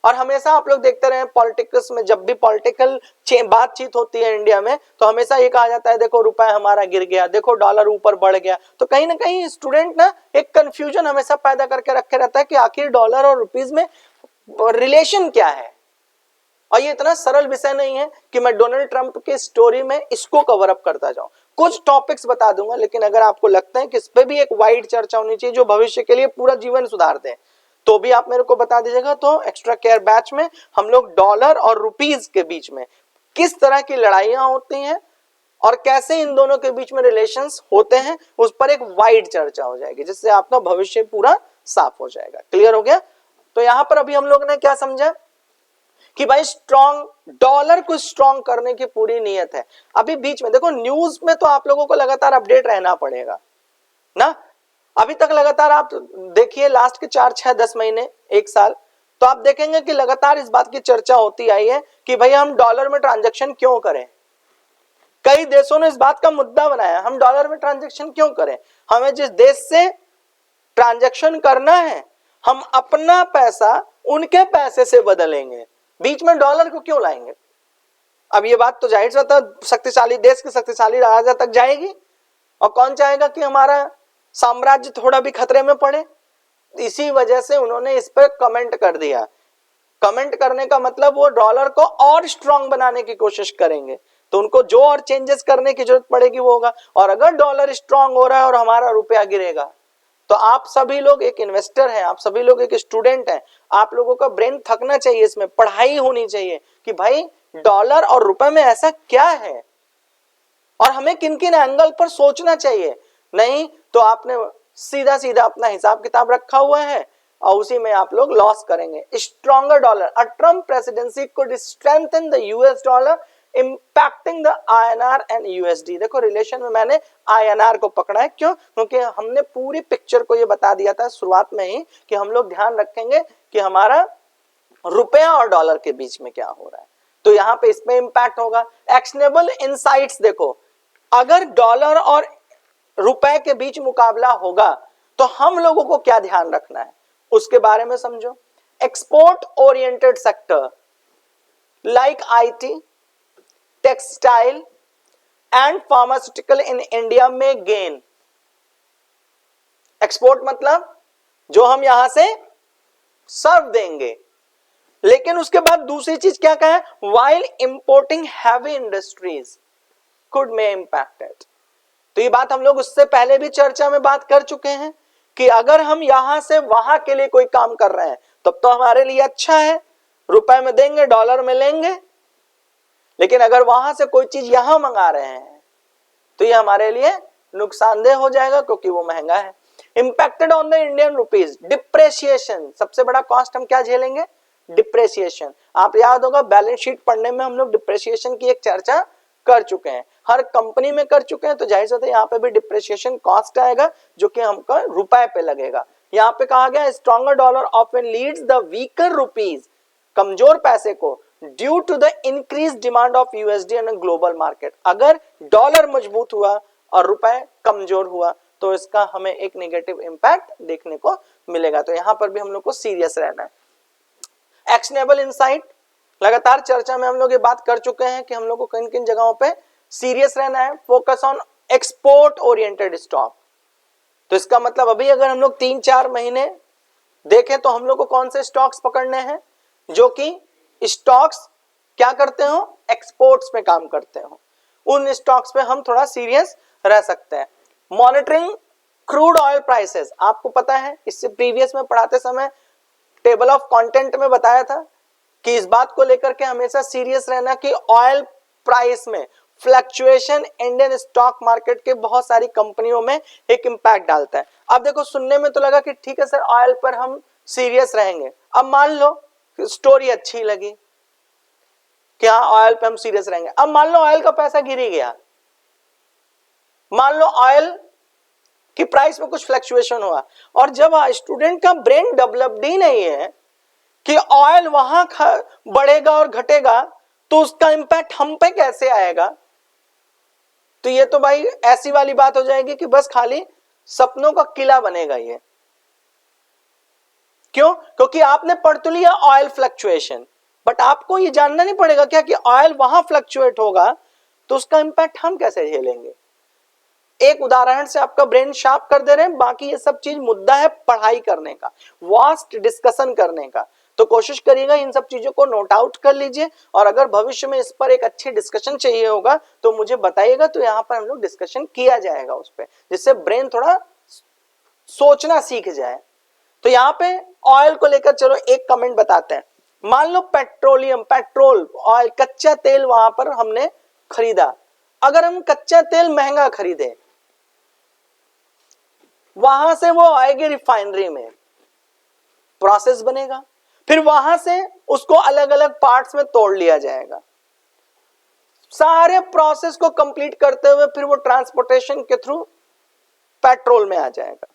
और हमेशा आप लोग देखते रहे पॉलिटिक्स में, जब भी पॉलिटिकल बातचीत होती है इंडिया में तो हमेशा ये कहा जाता है देखो रुपए हमारा गिर गया, देखो डॉलर ऊपर बढ़ गया। तो कहीं ना कहीं स्टूडेंट ना एक कंफ्यूजन हमेशा पैदा करके रखे रहता है कि आखिर डॉलर और रुपीज में रिलेशन क्या है। और ये इतना सरल विषय नहीं है कि मैं डोनाल्ड ट्रंप की स्टोरी में इसको कवर अप करता जाऊं। कुछ टॉपिक्स बता दूंगा, लेकिन अगर आपको लगता है कि इस पे भी एक वाइड चर्चा होनी चाहिए जो भविष्य के लिए पूरा जीवन सुधार दे, तो भी आप मेरे को बता दीजिएगा। तो एक्स्ट्रा केयर बैच में हम लोग डॉलर और रुपीज के बीच में किस तरह की लड़ाइयां होती हैं और कैसे इन दोनों के बीच में रिलेशंस होते हैं, उस पर एक वाइड चर्चा हो जाएगी, जिससे आपका भविष्य पूरा साफ हो जाएगा। क्लियर हो गया। तो यहां पर अभी हम लोग ने क्या समझा कि भाई स्ट्रॉन्ग डॉलर को स्ट्रॉन्ग करने की पूरी नीयत है। अभी बीच में देखो न्यूज में तो आप लोगों को लगातार अपडेट रहना पड़ेगा ना। अभी तक लगातार आप देखिए लास्ट के 4-6-10 महीने, एक साल, तो आप देखेंगे कि लगातार इस बात की चर्चा होती आई है कि भाई हम डॉलर में ट्रांजैक्शन क्यों करें। कई देशों ने इस बात का मुद्दा बनाया, हम डॉलर में ट्रांजैक्शन क्यों करें, हमें जिस देश से ट्रांजैक्शन करना है हम अपना पैसा उनके पैसे से बदलेंगे, बीच में डॉलर को क्यों लाएंगे। अब ये बात तो जाहिर सा था शक्तिशाली देश के शक्तिशाली राजा तक जाएगी, और कौन चाहेगा कि हमारा साम्राज्य थोड़ा भी खतरे में पड़े। इसी वजह से उन्होंने इस पर कमेंट कर दिया। कमेंट करने का मतलब वो डॉलर को और स्ट्रांग बनाने की कोशिश करेंगे, तो उनको जो और चेंजेस करने की जरूरत पड़ेगी वो होगा। और अगर डॉलर स्ट्रांग हो रहा है और हमारा रुपया गिरेगा, तो आप सभी लोग एक इन्वेस्टर हैं, आप सभी लोग एक स्टूडेंट हैं, आप लोगों का ब्रेन थकना चाहिए, इसमें पढ़ाई होनी चाहिए कि भाई डॉलर और रुपए में ऐसा क्या है और हमें किन किन एंगल पर सोचना चाहिए। नहीं तो आपने सीधा सीधा अपना हिसाब किताब रखा हुआ है और उसी में आप लोग लॉस करेंगे। Stronger dollar, a Trump presidency could strengthen the US dollar impacting the INR and USD। देखो रिलेशन में मैंने INR को पकड़ा है, क्यों? क्योंकि हमने पूरी पिक्चर को ये बता दिया था शुरुआत में ही कि हम लोग ध्यान रखेंगे कि हमारा रुपया और डॉलर के बीच में क्या हो रहा है, तो यहां पे इसमें इंपैक्ट होगा। एक्शनेबल इनसाइट्स, देखो अगर डॉलर और रुपए के बीच मुकाबला होगा तो हम लोगों को क्या ध्यान रखना है उसके बारे में समझो। Export oriented sector like IT, textile and pharmaceutical in India में गेन। एक्सपोर्ट मतलब जो हम यहां से सर्व देंगे, लेकिन उसके बाद दूसरी चीज क्या कहा है, while importing heavy industries could may impacted. तो ये बात हम लोग उससे पहले भी चर्चा में बात कर चुके हैं कि अगर हम यहां से वहां के लिए कोई काम कर रहे हैं तब तो हमारे लिए अच्छा है, रुपए में देंगे डॉलर में लेंगे। लेकिन अगर वहां से कोई चीज यहां मंगा रहे हैं तो ये हमारे लिए नुकसानदेह हो जाएगा क्योंकि वो महंगा है। Impacted on the Indian rupees, depreciation, सबसे बड़ा कॉस्ट हम क्या झेलेंगे, डिप्रेशिएशन। आप याद होगा बैलेंस शीट पढ़ने में हम लोग डिप्रेशिएशन की एक चर्चा कर चुके हैं, हर कंपनी में कर चुके हैं, तो जाहिर सी बात है यहाँ पे भी डिप्रेशिएशन कॉस्ट आएगा जो कि हमको रुपए पे लगेगा। यहाँ पे कहा गया stronger dollar often leads the weaker rupees, कमजोर पैसे को, due to the increase demand of USD and global market. अगर डॉलर मजबूत हुआ और रुपए कमजोर हुआ तो इसका हमें एक नेगेटिव इंपैक्ट देखने को मिलेगा। तो यहां पर भी हम लोग को सीरियस रहना है। एक्शनेबल इनसाइट, लगातार चर्चा में हम लोग ये बात कर चुके हैं कि हम लोग को किन किन जगहों पे सीरियस रहना है। Focus on export oriented stock, तो इसका मतलब अभी अगर हम लोग 3-4 महीने देखें तो हम लोग को कौन से स्टॉक्स पकड़ने हैं जो कि स्टॉक्स क्या करते हो, एक्सपोर्ट्स में काम करते हो, उन स्टॉक्स पे हम थोड़ा सीरियस रह सकते हैं। मॉनिटरिंग क्रूड ऑयल प्राइसेस, आपको पता है इससे प्रीवियस में पढ़ाते समय टेबल ऑफ कंटेंट में बताया था कि इस बात को लेकर के हमेशा सीरियस रहना कि ऑयल प्राइस में फ्लक्चुएशन इंडियन स्टॉक मार्केट के बहुत सारी कंपनियों में एक इंपैक्ट डालता है। अब देखो सुनने में तो लगा कि ठीक है सर ऑयल पर हम सीरियस रहेंगे, अब मान लो स्टोरी अच्छी लगी कि हाँ ऑयल पे हम सीरियस रहेंगे, अब मान लो ऑयल का पैसा गिर ही गया, मान लो ऑयल कि प्राइस में कुछ फ्लक्चुएशन हुआ, और जब स्टूडेंट का ब्रेन डेवलप्ड ही नहीं है कि ऑयल वहां बढ़ेगा और घटेगा तो उसका इंपैक्ट हम पे कैसे आएगा, तो ये तो भाई ऐसी वाली बात हो जाएगी कि बस खाली सपनों का किला बनेगा ये। क्यों? क्योंकि आपने पढ़ तो लिया ऑयल फ्लक्चुएशन, बट आपको ये जानना नहीं पड़ेगा क्या कि ऑयल वहां फ्लक्चुएट होगा तो उसका इंपैक्ट हम कैसे झेलेंगे। एक उदाहरण से आपका ब्रेन शार्प कर दे रहे हैं, बाकी ये सब चीज मुद्दा है पढ़ाई करने का, वास्ट डिस्कशन करने का। तो कोशिश करिएगा इन सब चीजों को नोट आउट कर लीजिए, और अगर भविष्य में इस पर एक अच्छी डिस्कशन चाहिए होगा तो मुझे बताइएगा, तो यहाँ पर हम लोग डिस्कशन किया जाएगा उस पर, जिससे ब्रेन थोड़ा सोचना सीख जाए। तो यहाँ पे ऑयल को लेकर चलो एक कमेंट बताते हैं। मान लो पेट्रोलियम, पेट्रोल, ऑयल, कच्चा तेल वहां पर हमने खरीदा। अगर हम कच्चा तेल महंगा खरीदे, वहां से वो आएगी रिफाइनरी में, प्रोसेस बनेगा, फिर वहां से उसको अलग अलग पार्ट्स में तोड़ लिया जाएगा। सारे प्रोसेस को कंप्लीट करते हुए फिर वो ट्रांसपोर्टेशन के थ्रू पेट्रोल में आ जाएगा,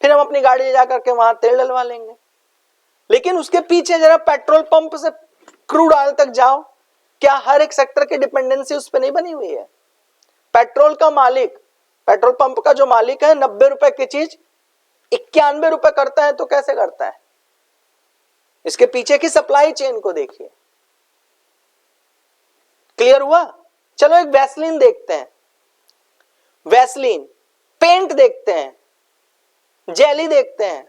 फिर हम अपनी गाड़ी ले जाकर के वहां तेल डलवा लेंगे। लेकिन उसके पीछे जरा पेट्रोल पंप से क्रूड ऑयल तक जाओ, क्या हर एक सेक्टर की डिपेंडेंसी उस पर नहीं बनी हुई है? पेट्रोल का मालिक, पेट्रोल पंप का जो मालिक है, 90 रुपए की चीज 91 रुपए करता है, तो कैसे करता है? इसके पीछे की सप्लाई चेन को देखिए। क्लियर हुआ? चलो एक वैसलीन देखते हैं, वैसलीन, पेंट देखते हैं, जेली देखते हैं,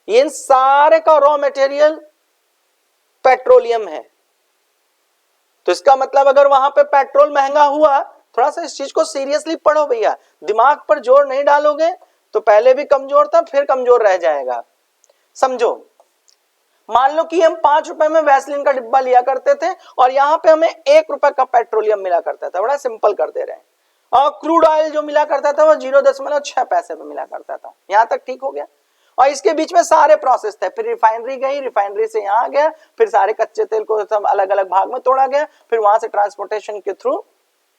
ये सारे का रॉ मटेरियल पेट्रोलियम है। तो इसका मतलब अगर वहां पे पेट्रोल महंगा हुआ, थोड़ा सा इस चीज को सीरियसली पढ़ो भैया, दिमाग पर जोर नहीं डालोगे तो पहले भी कमजोर था फिर कमजोर रह जाएगा। समझो, मान लो कि हम 5 रुपए में वैसलीन का डिब्बा लिया करते थे और यहां पे हमें 1 रुपए का पेट्रोलियम मिला करता था, बड़ा सिंपल कर दे रहे हैं, और क्रूड ऑयल जो मिला करता था वो 0.6 पैसे में मिला करता था। यहां तक ठीक हो गया। और इसके बीच में सारे प्रोसेस थे, फिर रिफाइनरी गई, रिफाइनरी से यहाँ आ गया, फिर सारे कच्चे तेल को सब अलग अलग भाग में तोड़ा गया, फिर वहां से ट्रांसपोर्टेशन के थ्रू,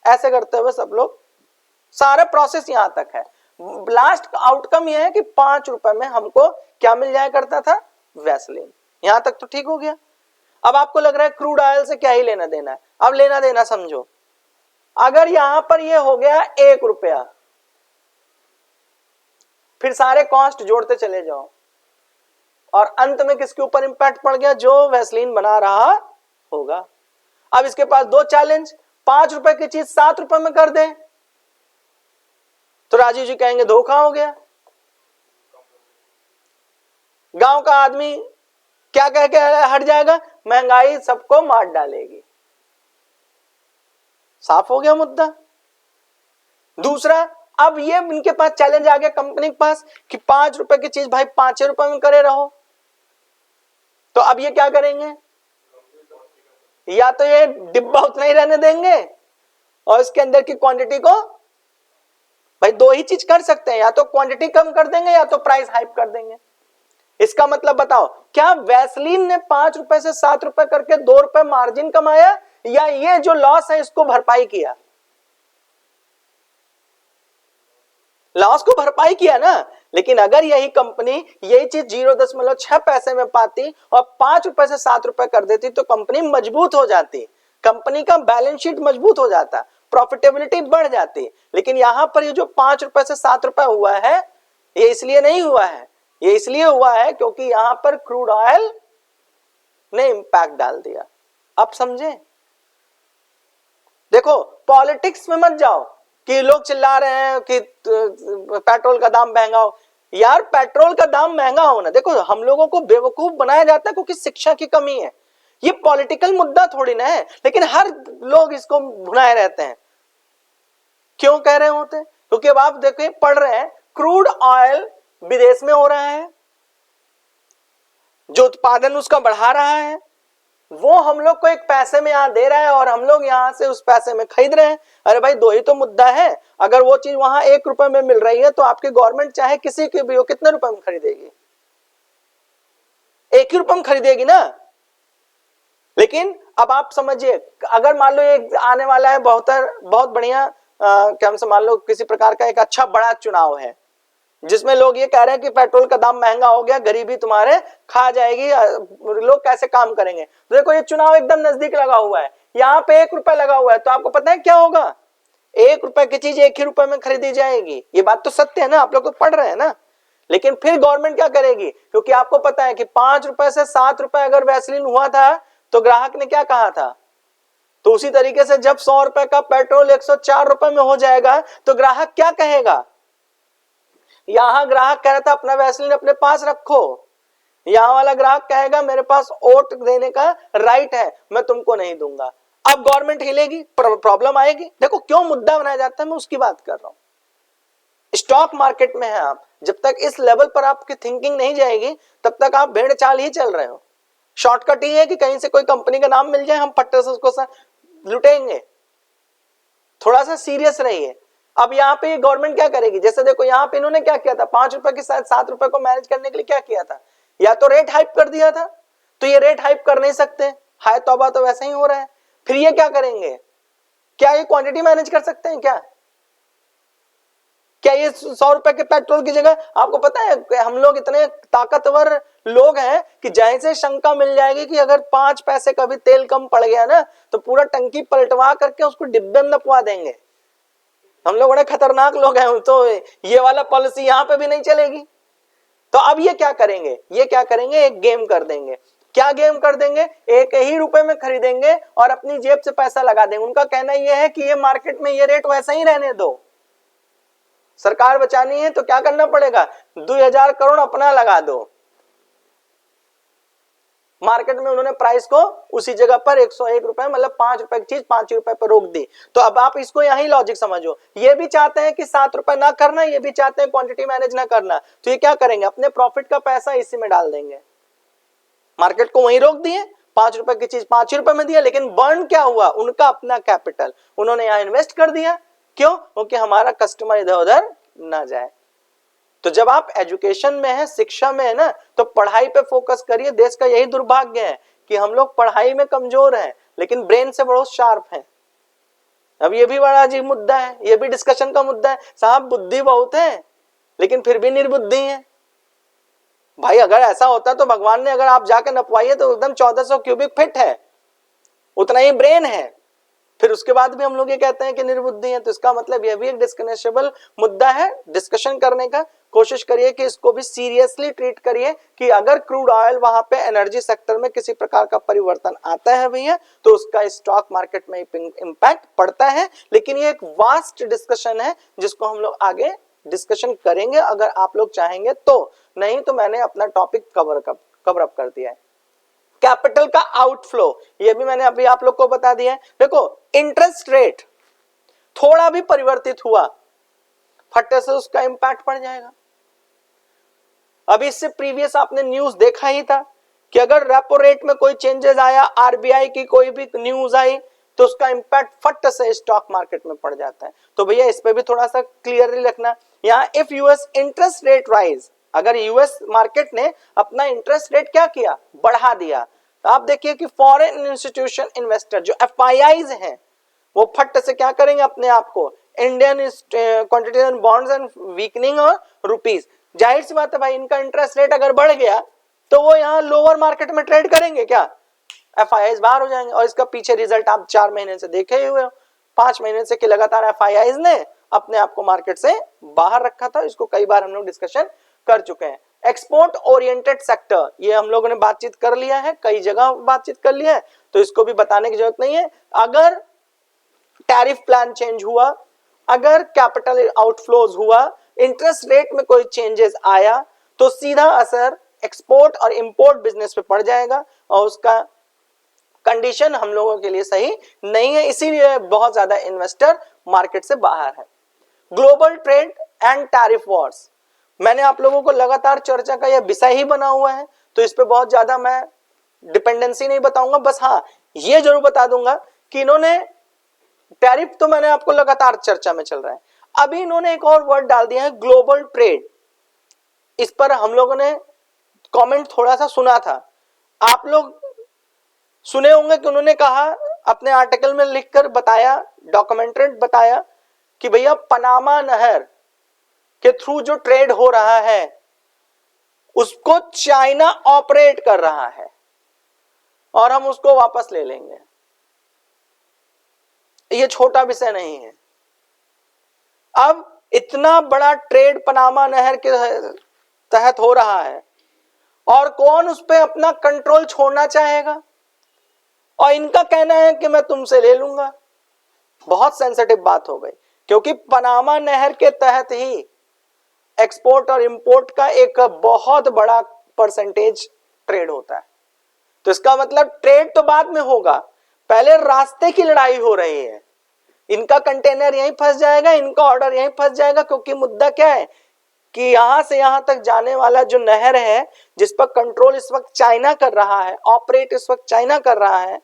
ऐसे करते हुए सब लोग, सारे प्रोसेस यहां तक है। लास्ट आउटकम यह है कि 5 रुपए में हमको क्या मिल जाया करता था? वैसलीन। यहां तक तो ठीक हो गया। अब आपको लग रहा है क्रूड ऑयल से क्या ही लेना देना है? अब लेना देना समझो, अगर यहां पर यह हो गया 1 रुपया, फिर सारे कॉस्ट जोड़ते चले जाओ, और अंत में किसके ऊपर इंपैक्ट पड़ गया? जो वैसलीन बना रहा होगा। अब इसके पास 2 चैलेंज, 5 रुपए की चीज 7 रुपए में कर दें, तो राजीव जी कहेंगे धोखा हो गया। गांव का आदमी क्या कह के हट जाएगा? महंगाई सबको मार डालेगी। साफ हो गया मुद्दा। दूसरा, अब ये इनके पास चैलेंज आ गया कंपनी के पास कि 5 रुपए की चीज भाई 5 रुपए में करे रहो, तो अब ये क्या करेंगे? या तो ये डिब्बा उतना ही रहने देंगे और इसके अंदर की क्वांटिटी को, भाई 2 ही चीज कर सकते हैं, या तो क्वांटिटी कम कर देंगे या तो प्राइस हाइप कर देंगे। इसका मतलब बताओ, क्या वैसलीन ने 5 रुपए से 7 रुपए करके 2 रुपए मार्जिन कमाया, या ये जो लॉस है इसको भरपाई किया? लॉस को भरपाई किया ना। लेकिन अगर यही कंपनी यही चीज 0.6 पैसे में पाती और 5 रुपए से 7 रुपए कर देती, तो कंपनी मजबूत हो जाती, कंपनी का बैलेंस शीट मजबूत हो जाता, प्रॉफिटेबिलिटी बढ़ जाती। लेकिन यहां पर ये जो 5 रुपए से 7 रुपए हुआ है, ये इसलिए नहीं हुआ है, ये इसलिए हुआ है क्योंकि यहां पर क्रूड ऑयल ने इंपैक्ट डाल दिया। अब समझे? देखो, पॉलिटिक्स में मत जाओ कि लोग चिल्ला रहे हैं कि पेट्रोल का दाम महंगा हो। यार पेट्रोल का दाम महंगा हो ना, देखो हम लोगों को बेवकूफ बनाया जाता है क्योंकि शिक्षा की कमी है। ये पॉलिटिकल मुद्दा थोड़ी ना है, लेकिन हर लोग इसको भुनाए रहते हैं। क्यों कह रहे होते हैं? क्योंकि अब आप देखिए, पढ़ रहे हैं, क्रूड ऑयल विदेश में हो रहा है, जो उत्पादन उसका बढ़ा रहा है, वो हम लोग को एक पैसे में यहां दे रहा है और हम लोग यहां से उस पैसे में खरीद रहे हैं। अरे भाई 2 ही तो मुद्दा है। अगर वो चीज वहां 1 रुपए में मिल रही है तो आपकी गवर्नमेंट चाहे किसी की भी हो, कितने रुपए में खरीदेगी? 1 ही रुपए में खरीदेगी ना। लेकिन अब आप समझिए, अगर मान लो ये आने वाला है बहुत बढ़िया क्या हम मान लो किसी प्रकार का एक अच्छा बड़ा चुनाव है जिसमें लोग ये कह रहे हैं कि पेट्रोल का दाम महंगा हो गया, गरीबी तुम्हारे खा जाएगी, लोग कैसे काम करेंगे। तो देखो ये चुनाव एकदम नजदीक लगा हुआ है, यहाँ पे 1 रुपया लगा हुआ है, तो आपको पता है क्या होगा, 1 रुपए की चीज 1 ही रुपए में खरीदी जाएगी। ये बात तो सत्य है ना, आप लोग तो पढ़ रहे हैं ना। लेकिन फिर गवर्नमेंट क्या करेगी, क्योंकि आपको पता है कि 5 रुपए से 7 रुपए अगर वैसलीन हुआ था तो ग्राहक ने क्या कहा था, तो उसी तरीके से जब 100 रुपए का पेट्रोल 104 रुपए में हो जाएगा तो ग्राहक क्या कहेगा। यहां ग्राहक कह रहा था अपना वैसलीन अपने पास रखो, यहां वाला ग्राहक कहेगा मेरे पास वोट देने का राइट है, मैं तुमको नहीं दूंगा। अब गवर्नमेंट हिलेगी, प्रॉब्लम आएगी। देखो क्यों मुद्दा बनाया जाता है, मैं उसकी बात कर रहा हूं। स्टॉक मार्केट में है आप, जब तक इस लेवल पर आपकी थिंकिंग नहीं जाएगी तब तक आप भेड़ चाल ही चल रहे हो। शॉर्टकट ही है कि कहीं से कोई कंपनी का नाम मिल जाए, हम पट्टे से उसको लुटेंगे। थोड़ा सा सीरियस रहिए। अब यहाँ पे गवर्नमेंट क्या करेगी, जैसे देखो यहाँ पे इन्होंने क्या किया था, 5 रुपए के साथ 7 रुपए को मैनेज करने के लिए क्या किया था, या तो रेट हाइप कर दिया था, तो ये रेट हाइप कर नहीं सकते, हाय तौबा, तो वैसा ही हो रहा है। फिर ये क्या करेंगे, क्या ये क्वांटिटी मैनेज कर सकते हैं क्या ये 100 रुपए के पेट्रोल की जगह, आपको पता है हम लोग इतने ताकतवर लोग हैं कि जैसे शंका मिल जाएगी कि अगर 5 पैसे का भी तेल कम पड़ गया ना तो पूरा टंकी पलटवा करके उसको डिब्बे में नपवा देंगे। हम लोग बड़े खतरनाक लोग हैं, तो ये वाला पॉलिसी यहां पे भी नहीं चलेगी। तो अब ये क्या करेंगे, एक गेम कर देंगे। क्या गेम कर देंगे, 1 ही रुपए में खरीदेंगे और अपनी जेब से पैसा लगा देंगे। उनका कहना यह है कि ये मार्केट में ये रेट वैसा ही रहने दो, सरकार बचानी है तो क्या करना पड़ेगा, 2000 करोड़ अपना लगा दो। मार्केट में उन्होंने प्राइस को उसी जगह पर 101 रुपए, मतलब 5 रुपए की चीज 5 रुपए पर रोक दी। तो अब आप इसको यही लॉजिक समझो, ये भी चाहते हैं कि 7 रुपए ना करना, ये भी चाहते हैं क्वांटिटी मैनेज ना करना, तो ये क्या करेंगे, अपने प्रॉफिट का पैसा इसी में डाल देंगे। मार्केट को वहीं रोक दिए, 5 रुपए की चीज 5 रुपए में दिया, लेकिन बर्न क्या हुआ, उनका अपना कैपिटल उन्होंने यहां इन्वेस्ट कर दिया। क्यों, क्योंकि हमारा कस्टमर इधर उधर ना जाए। तो जब आप एजुकेशन में है, शिक्षा में है ना, तो पढ़ाई पे फोकस करिए। देश का यही दुर्भाग्य है कि हम लोग पढ़ाई में कमजोर हैं लेकिन ब्रेन से बहुत शार्प हैं। अब ये भी बड़ा अजीब मुद्दा है, ये भी डिस्कशन का मुद्दा है। साहब बुद्धि बहुत है लेकिन फिर भी निर्बुद्धि है। भाई अगर ऐसा होता तो भगवान ने, अगर आप जाके नपवाइए तो एकदम 1400 क्यूबिक फीट है, उतना ही ब्रेन है, फिर उसके बाद भी हम लोग ये कहते हैं कि निर्बुद्धि है। तो इसका मतलब यह भी एक डिस्कनेशेबल मुद्दा है। डिस्कशन करने का कोशिश करिए कि इसको भी सीरियसली ट्रीट करिए कि अगर क्रूड ऑयल वहां पे एनर्जी सेक्टर में किसी प्रकार का परिवर्तन आता है भैया तो उसका स्टॉक मार्केट में इंपैक्ट पड़ता है। लेकिन ये एक वास्ट डिस्कशन है जिसको हम लोग आगे डिस्कशन करेंगे अगर आप लोग चाहेंगे तो, नहीं तो मैंने अपना टॉपिक कवर अप कर दिया है। कैपिटल का आउटफ्लो, ये भी मैंने अभी आप लोग को बता दिया है। देखो इंटरेस्ट रेट थोड़ा भी परिवर्तित हुआ, फटे से उसका इंपैक्ट पड़ जाएगा। अभी इससे प्रीवियस आपने न्यूज देखा ही था कि अगर रेपो रेट में कोई चेंजेस आया, आरबीआई की कोई भी न्यूज आई तो उसका इंपैक्ट फट से स्टॉक मार्केट में पड़ जाता है। तो भैया इस पे भी थोड़ा सा क्लियरली रखना। यहाँ if US interest rate rise, अगर यूएस मार्केट ने अपना इंटरेस्ट रेट क्या किया, बढ़ा दिया, तो आप देखिए कि फॉरेन इंस्टीट्यूशन इन्वेस्टर जो एफआईआईज हैं वो फट से क्या करेंगे, अपने आप को Indian quantitative bonds and weakening और रुपीज, जाहिर सी बात है भाई इनका इंटरेस्ट रेट अगर बढ़ गया तो वो यहाँ लोअर मार्केट में ट्रेड करेंगे, क्या एफआईआईज बाहर हो जाएंगे। और इसका पीछे रिजल्ट आप 4 महीने से देखे ही हुए हो, 5 महीने से कि लगातार एफआईआईज ने अपने आप को मार्केट से बाहर रखा था। इसको कई बार हम लोग डिस्कशन कर चुके हैं। एक्सपोर्ट ओरिएंटेड सेक्टर, ये हम लोगों ने बातचीत कर लिया है, कई जगह बातचीत कर लिया है, तो इसको भी बताने की जरूरत नहीं है। अगर टैरिफ प्लान चेंज हुआ, अगर कैपिटल आउटफ्लोज हुआ, इंटरेस्ट रेट में कोई चेंजेस आया तो सीधा असर एक्सपोर्ट और इंपोर्ट बिजनेस पे पड़ जाएगा और उसका कंडीशन हम लोगों के लिए सही नहीं है, इसीलिए बहुत ज्यादा इन्वेस्टर मार्केट से बाहर है। Global trade and tariff Wars, मैंने आप लोगों को लगातार चर्चा का यह विषय ही बना हुआ है, तो इस पे बहुत ज्यादा मैं डिपेंडेंसी नहीं बताऊंगा। बस हाँ ये जरूर बता दूंगा कि इन्होंने टैरिफ तो मैंने आपको लगातार चर्चा में चल रहा है, अभी इन्होंने एक और वर्ड डाल दिया है ग्लोबल ट्रेड। इस पर हम लोगों ने कमेंट थोड़ा सा सुना था, आप लोग सुने होंगे कि उन्होंने कहा, अपने आर्टिकल में लिखकर बताया, डॉक्यूमेंटेड बताया कि भैया पनामा नहर के थ्रू जो ट्रेड हो रहा है उसको चाइना ऑपरेट कर रहा है और हम उसको वापस ले लेंगे। ये छोटा विषय नहीं है। अब इतना बड़ा ट्रेड पनामा नहर के तहत हो रहा है और कौन उस पर अपना कंट्रोल छोड़ना चाहेगा, और इनका कहना है कि मैं तुमसे ले लूंगा। बहुत सेंसिटिव बात हो गई, क्योंकि पनामा नहर के तहत ही एक्सपोर्ट और इंपोर्ट का एक बहुत बड़ा परसेंटेज ट्रेड होता है। तो इसका मतलब ट्रेड तो बाद में होगा, पहले रास्ते की लड़ाई हो रही है। इनका कंटेनर यहीं फंस जाएगा, इनका ऑर्डर यहीं फंस जाएगा, क्योंकि मुद्दा क्या है कि यहां से यहां तक जाने वाला जो नहर है जिस पर कंट्रोल इस वक्त चाइना कर रहा है, ऑपरेट इस वक्त चाइना कर रहा है,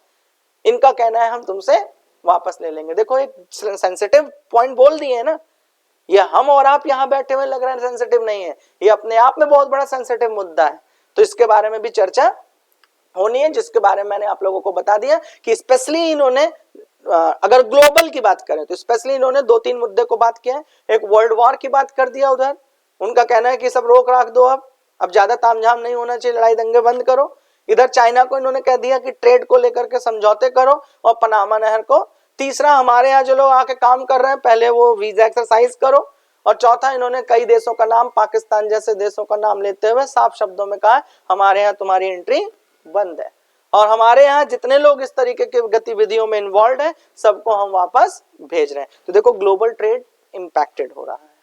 इनका कहना है हम तुमसे वापस ले लेंगे। देखो एक सेंसिटिव पॉइंट बोल दिए है ना, ये हम और आप यहां बैठे हुए लग रहा है सेंसिटिव नहीं है, ये अपने आप में बहुत बड़ा सेंसिटिव मुद्दा है। तो इसके बारे में भी चर्चा होनी है, जिसके बारे में मैंने आप लोगों को बता दिया कि स्पेशली इन्होंने अगर ग्लोबल की बात करें तो स्पेशली इन्होंने 2-3 मुद्दे को बात किया है। एक वर्ल्ड वॉर की बात कर दिया उधर, उनका कहना है कि सब रोक राख दो, अब ज्यादा तामझाम नहीं होना चाहिए, लड़ाई दंगे बंद करो। इधर चाइना को इन्होंने कह दिया कि ट्रेड को लेकर के समझौते करो और पनामा नहर को। तीसरा, हमारे यहाँ जो लोग आके काम कर रहे हैं पहले वो वीजा एक्सरसाइज करो। और चौथा, इन्होंने कई देशों का नाम, पाकिस्तान जैसे देशों का नाम लेते हुए साफ शब्दों में कहा हमारे यहाँ तुम्हारी एंट्री बंद है और हमारे यहाँ जितने लोग इस तरीके की गतिविधियों में इन्वॉल्व है सबको हम वापस भेज रहे हैं। तो देखो ग्लोबल ट्रेड इंपैक्टेड हो रहा है।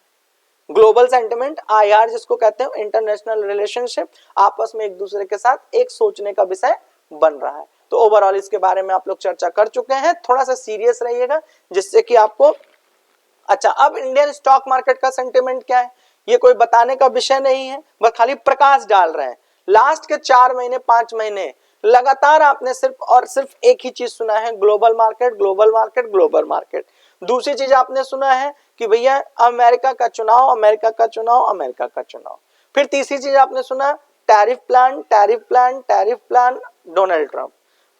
ग्लोबल सेंटिमेंट, IR जिसको कहते हैं, इंटरनेशनल रिलेशनशिप, आपस में एक दूसरे के साथ एक सोचने का विषय बन रहा है। तो ओवरऑल इसके बारे में आप लोग चर्चा कर चुके हैं। थोड़ा सा सीरियस रहिएगा जिससे कि आपको अच्छा। अब इंडियन स्टॉक मार्केट का सेंटिमेंट क्या है ये कोई बताने का विषय नहीं है, बस खाली प्रकाश डाल रहे हैं। लास्ट के 4 महीने 5 महीने लगातार आपने सिर्फ और सिर्फ एक ही चीज सुना है, global market, global market, global market. दूसरी चीज आपने सुना है कि भैया अमेरिका का चुनाव, अमेरिका का चुनाव, अमेरिका का चुनाव। फिर तीसरी चीज आपने सुना tariff plan, tariff plan, tariff plan, Donald Trump.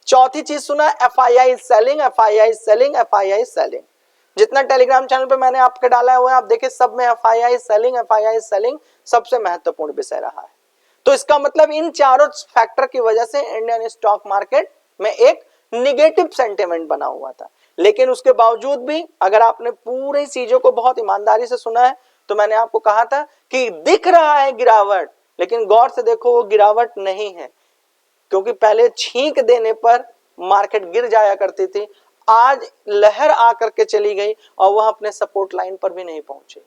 चौथी चीज सुना FII selling, FII selling, FII selling. जितना टेलीग्राम चैनल पे मैंने आपके डाला हुआ है आप देखिए सब में FII सेलिंग, FII सेलिंग सबसे महत्वपूर्ण विषय रहा है। तो इसका मतलब इन चारों फैक्टर की वजह से इंडियन स्टॉक मार्केट में एक निगेटिव सेंटिमेंट बना हुआ था। लेकिन उसके बावजूद भी अगर आपने पूरी चीजों को बहुत ईमानदारी से सुना है तो मैंने आपको कहा था कि दिख रहा है गिरावट, लेकिन गौर से देखो वो गिरावट नहीं है, क्योंकि पहले छींक देने पर मार्केट गिर जाया करती थी, आज लहर आकर के चली गई और वह अपने सपोर्ट लाइन पर भी नहीं पहुंची।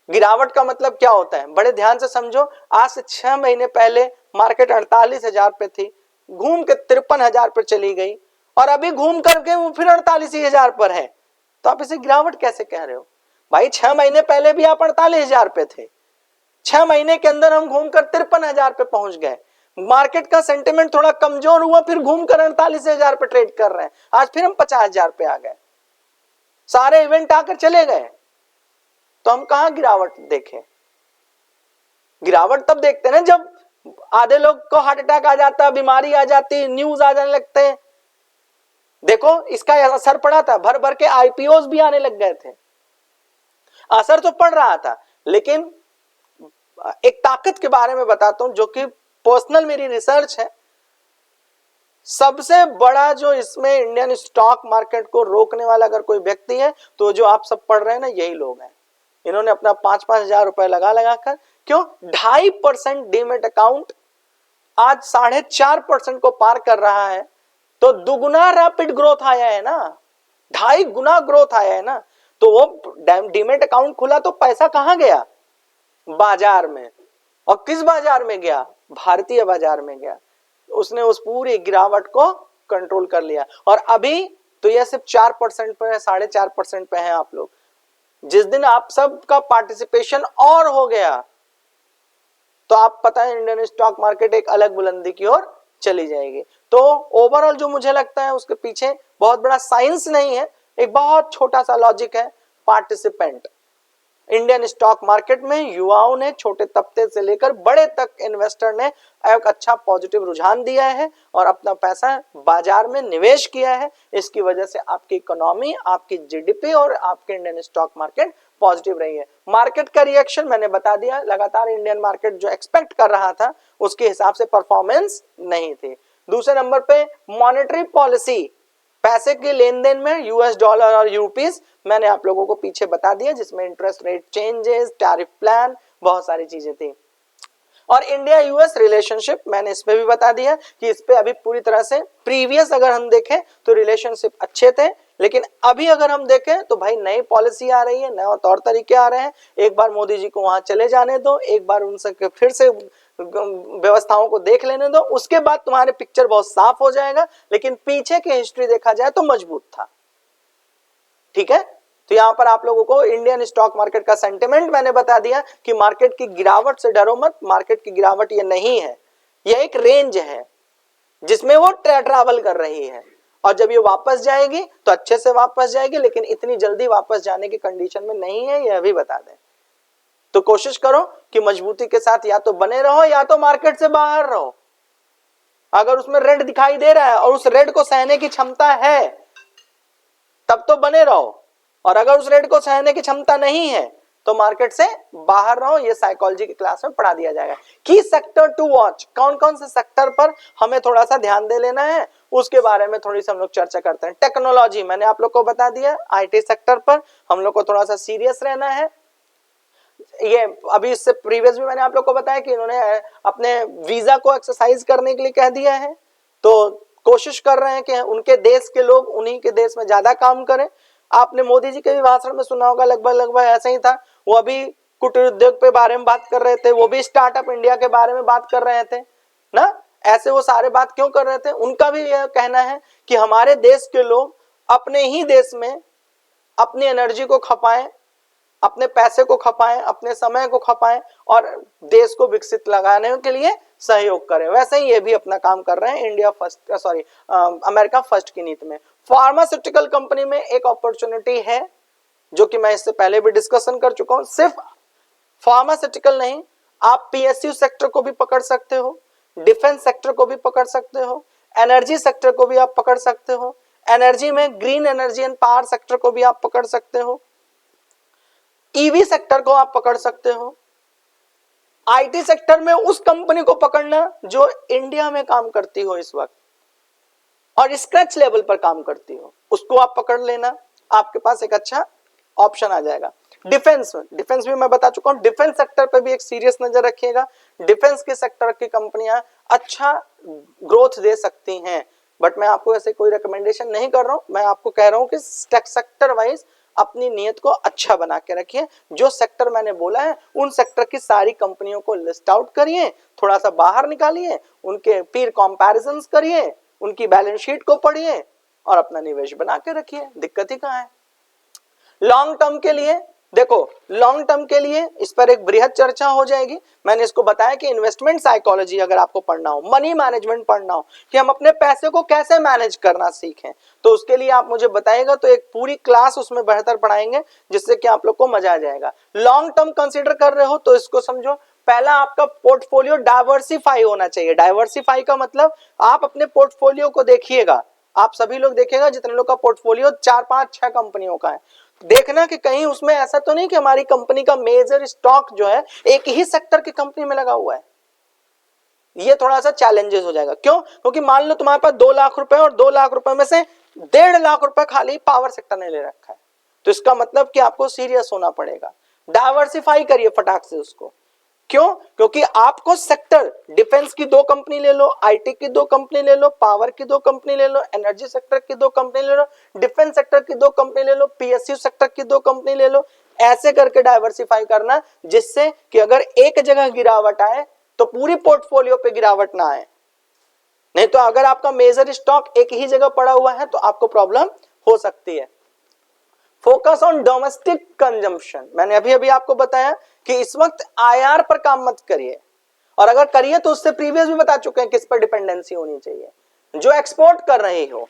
गिरावट का मतलब क्या होता है, बड़े ध्यान से समझो। आज से 6 महीने पहले मार्केट 48,000 पे थी, घूम के 53,000 पर चली गई और अभी घूम करके वो फिर 48,000 पर है। तो आप इसे गिरावट कैसे कह रहे हो भाई? 6 महीने पहले भी आप 48,000 पे थे, 6 महीने के अंदर हम घूमकर 53,000 पे पहुंच गए। मार्केट का सेंटिमेंट थोड़ा कमजोर हुआ, फिर घूमकर 48,000 पे ट्रेड कर रहे हैं, आज फिर हम 50,000 पे आ गए, सारे इवेंट आकर चले गए। तो हम कहां गिरावट देखें? गिरावट तब देखते हैं ना जब आधे लोग को हार्ट अटैक आ जाता, बीमारी आ जाती, न्यूज आ जाने लगते हैं। देखो इसका असर पड़ा था, भर भर के IPOs भी आने लग गए थे। असर तो पड़ रहा था, लेकिन एक ताकत के बारे में बताता हूं जो कि पर्सनल मेरी रिसर्च है। सबसे बड़ा जो इसमें इंडियन स्टॉक मार्केट को रोकने वाला अगर कोई व्यक्ति है तो जो आप सब पढ़ रहे हैं ना, यही लोग हैं। इन्होंने अपना 5-5 हजार रुपए लगा कर, क्यों 2.5% डीमेट अकाउंट आज 4.5% को पार कर रहा है, तो दुगुना रैपिड ग्रोथ आया है ना, 2.5 गुना ग्रोथ आया है ना। तो वो डीमेट अकाउंट खुला तो पैसा कहां गया? बाजार में। और किस बाजार में गया? भारतीय बाजार में गया। उसने उस पूरी गिरावट को कंट्रोल कर लिया और अभी तो यह सिर्फ 4% पे है, 4.5% पे है आप लोग। जिस दिन आप सबका पार्टिसिपेशन और हो गया तो आप पता है इंडियन स्टॉक मार्केट एक अलग बुलंदी की ओर चली जाएगी। तो ओवरऑल जो मुझे लगता है उसके पीछे बहुत बड़ा साइंस नहीं है, एक बहुत छोटा सा लॉजिक है। पार्टिसिपेंट इंडियन स्टॉक मार्केट में युवाओं ने, छोटे तबके से लेकर बड़े तक इन्वेस्टर ने एक अच्छा पॉजिटिव रुझान दिया है और अपना पैसा बाजार में निवेश किया है। इसकी वजह से आपकी इकोनॉमी, आपकी जीडीपी और आपके इंडियन स्टॉक मार्केट पॉजिटिव रही है। मार्केट का रिएक्शन मैंने बता दिया, लगातार इंडियन मार्केट जो एक्सपेक्ट कर रहा था उसके हिसाब से परफॉर्मेंस नहीं थी। दूसरे नंबर पे मॉनेटरी पॉलिसी, पैसे के लेन देन में यूएस डॉलर और यूपीस मैंने आप लोगों को पीछे बता दिया, जिसमें interest rate changes, tariff plan, बहुत सारी चीजें थी। और इंडिया यूएस रिलेशनशिप मैंने इसमें भी बता दिया कि इस पे अभी पूरी तरह से प्रीवियस अगर हम देखें तो रिलेशनशिप अच्छे थे, लेकिन अभी अगर हम देखें तो भाई नई पॉलिसी आ रही है, नए तौर तरीके आ रहे हैं। एक बार मोदी जी को वहां चले जाने दो, एक बार उनसे फिर से व्यवस्थाओं को देख लेने दो, उसके बाद तुम्हारे पिक्चर बहुत साफ हो जाएगा। लेकिन पीछे की हिस्ट्री देखा जाए तो मजबूत था। ठीक है, तो यहां पर आप लोगों को इंडियन स्टॉक मार्केट का सेंटिमेंट मैंने बता दिया कि मार्केट की गिरावट से डरो मत, मार्केट की गिरावट ये नहीं है, ये एक रेंज है जिसमें वो ट्रैवल कर रही है, और जब ये वापस जाएगी तो अच्छे से वापस जाएगी, लेकिन इतनी जल्दी वापस जाने की कंडीशन में नहीं है, यह भी बता दें। तो कोशिश करो कि मजबूती के साथ या तो बने रहो या तो मार्केट से बाहर रहो। अगर उसमें रेड दिखाई दे रहा है और उस रेड को सहने की क्षमता है तब तो बने रहो, और अगर उस रेट को सहने की क्षमता नहीं है तो मार्केट से बाहर रहो। ये साइकोलॉजी की क्लास में पढ़ा दिया जाएगा। की सेक्टर टू वॉच, कौन कौन से सेक्टर पर हमें थोड़ा सा ध्यान दे लेना है उसके बारे में थोड़ी सी हम लोग चर्चा करते हैं। टेक्नोलॉजी मैंने आप लोग को बता दिया, आईटी सेक्टर पर हम लोग को थोड़ा सा सीरियस रहना है। ये अभी इससे प्रीवियस भी मैंने आप लोग को बताया कि इन्होंने अपने वीजा को एक्सरसाइज करने के लिए कह दिया है, तो कोशिश कर रहे हैं कि उनके देश के लोग उन्हीं के देश में ज्यादा काम करें। आपने मोदी जी के भी भाषण में सुना होगा, लगभग ऐसा ही था। वो अभी कुटीर उद्योग के बारे में बात कर रहे थे, वो भी स्टार्टअप इंडिया के बारे में बात कर रहे थे ना। ऐसे वो सारे बात क्यों कर रहे थे? उनका भी यह कहना है कि हमारे देश के लोग अपने ही देश में अपनी एनर्जी को खपाएं, अपने पैसे को खपाएं, अपने समय को खपाएं और देश को विकसित लगाने के लिए सहयोग करें। वैसे ही ये भी अपना काम कर रहे हैं इंडिया फर्स्ट, अमेरिका फर्स्ट की नीति में। फार्मास्यूटिकल कंपनी में एक अपॉर्चुनिटी है जो कि मैं इससे पहले भी डिस्कशन कर चुका हूं। सिर्फ फार्मास्यूटिकल नहीं, आप पीएसयू सेक्टर को भी पकड़ सकते हो, डिफेंस सेक्टर को भी पकड़ सकते हो, एनर्जी सेक्टर को भी आप पकड़ सकते हो। एनर्जी में green energy and power sector को भी आप पकड़ सकते हो, ईवी सेक्टर को आप पकड़ सकते हो। आईटी सेक्टर में उस कंपनी को पकड़ना जो इंडिया में काम करती हो इस वक्त और स्क्रैच लेवल पर काम करती हो, उसको आप पकड़ लेना, आपके पास एक अच्छा ऑप्शन आ जाएगा। डिफेंस भी मैं बता चुका हूं, डिफेंस सेक्टर पर भी एक सीरियस नजर रखिएगा। डिफेंस के सेक्टर की कंपनियां अच्छा ग्रोथ दे सकती हैं, बट मैं आपको ऐसे कोई रिकमेंडेशन नहीं कर रहा हूं। मैं आपको कह रहा हूं कि सेक्टर वाइज अपनी नियत को अच्छा बना के रखिए। जो सेक्टर मैंने बोला है उन सेक्टर की सारी कंपनियों को लिस्ट आउट करिए, थोड़ा सा बाहर निकालिए, उनके पीर कंपैरिजंस करिए, उनकी बैलेंस शीट को पढ़िए और अपना निवेश बना के रखिए। दिक्कत ही कहां है? लॉन्ग टर्म के लिए देखो, लॉन्ग टर्म के लिए इस पर एक बृहद चर्चा हो जाएगी। मैंने इसको बताया कि इन्वेस्टमेंट साइकोलॉजी अगर आपको पढ़ना हो, मनी मैनेजमेंट पढ़ना हो कि हम अपने पैसे को कैसे मैनेज करना सीखें, तो उसके लिए आप मुझे बताइएगा तो एक पूरी क्लास उसमें बेहतर पढ़ाएंगे जिससे कि आप लोग को मजा आ जाएगा। लॉन्ग टर्म कंसीडर कर रहे हो तो इसको समझो, पहला आपका पोर्टफोलियो डाइवर्सिफाई होना चाहिए। डाइवर्सिफाई का मतलब आप अपने पोर्टफोलियो को देखिएगा, आप सभी लोग देखिएगा जितने लोग का पोर्टफोलियो 4 5 6 कंपनियों का है, देखना कि कहीं उसमें ऐसा तो नहीं कि हमारी कंपनी का मेजर स्टॉक जो है एक ही सेक्टर की कंपनी में लगा हुआ है। ये थोड़ा सा चैलेंजेस हो जाएगा। क्यों? क्योंकि मान लो तुम्हारे पास 2 लाख रुपए और 2 लाख रुपए में से 1.5 लाख रुपए खाली पावर सेक्टर ने ले रखा है, तो इसका मतलब कि आपको सीरियस होना पड़ेगा। डाइवर्सिफाई करिए फटाक से उसको। क्यों? क्योंकि आपको सेक्टर, डिफेंस की 2 कंपनी ले लो, आईटी की 2 कंपनी ले लो, पावर की 2 कंपनी ले लो, एनर्जी सेक्टर की 2 कंपनी ले लो, डिफेंस सेक्टर की 2 कंपनी ले लो, पीएसयू सेक्टर की 2 कंपनी ले लो। ऐसे करके डाइवर्सिफाई करना जिससे कि अगर एक जगह गिरावट आए तो पूरी पोर्टफोलियो पे गिरावट ना आए। नहीं तो अगर आपका मेजर स्टॉक एक ही जगह पड़ा हुआ है तो आपको प्रॉब्लम हो सकती है। फोकस ऑन डोमेस्टिक कंजम्पशन, मैंने अभी अभी आपको बताया कि इस वक्त आईआर पर काम मत करिए, और अगर करिए तो उससे प्रीवियस भी बता चुके हैं किस पर डिपेंडेंसी होनी चाहिए। जो एक्सपोर्ट कर रहे हो,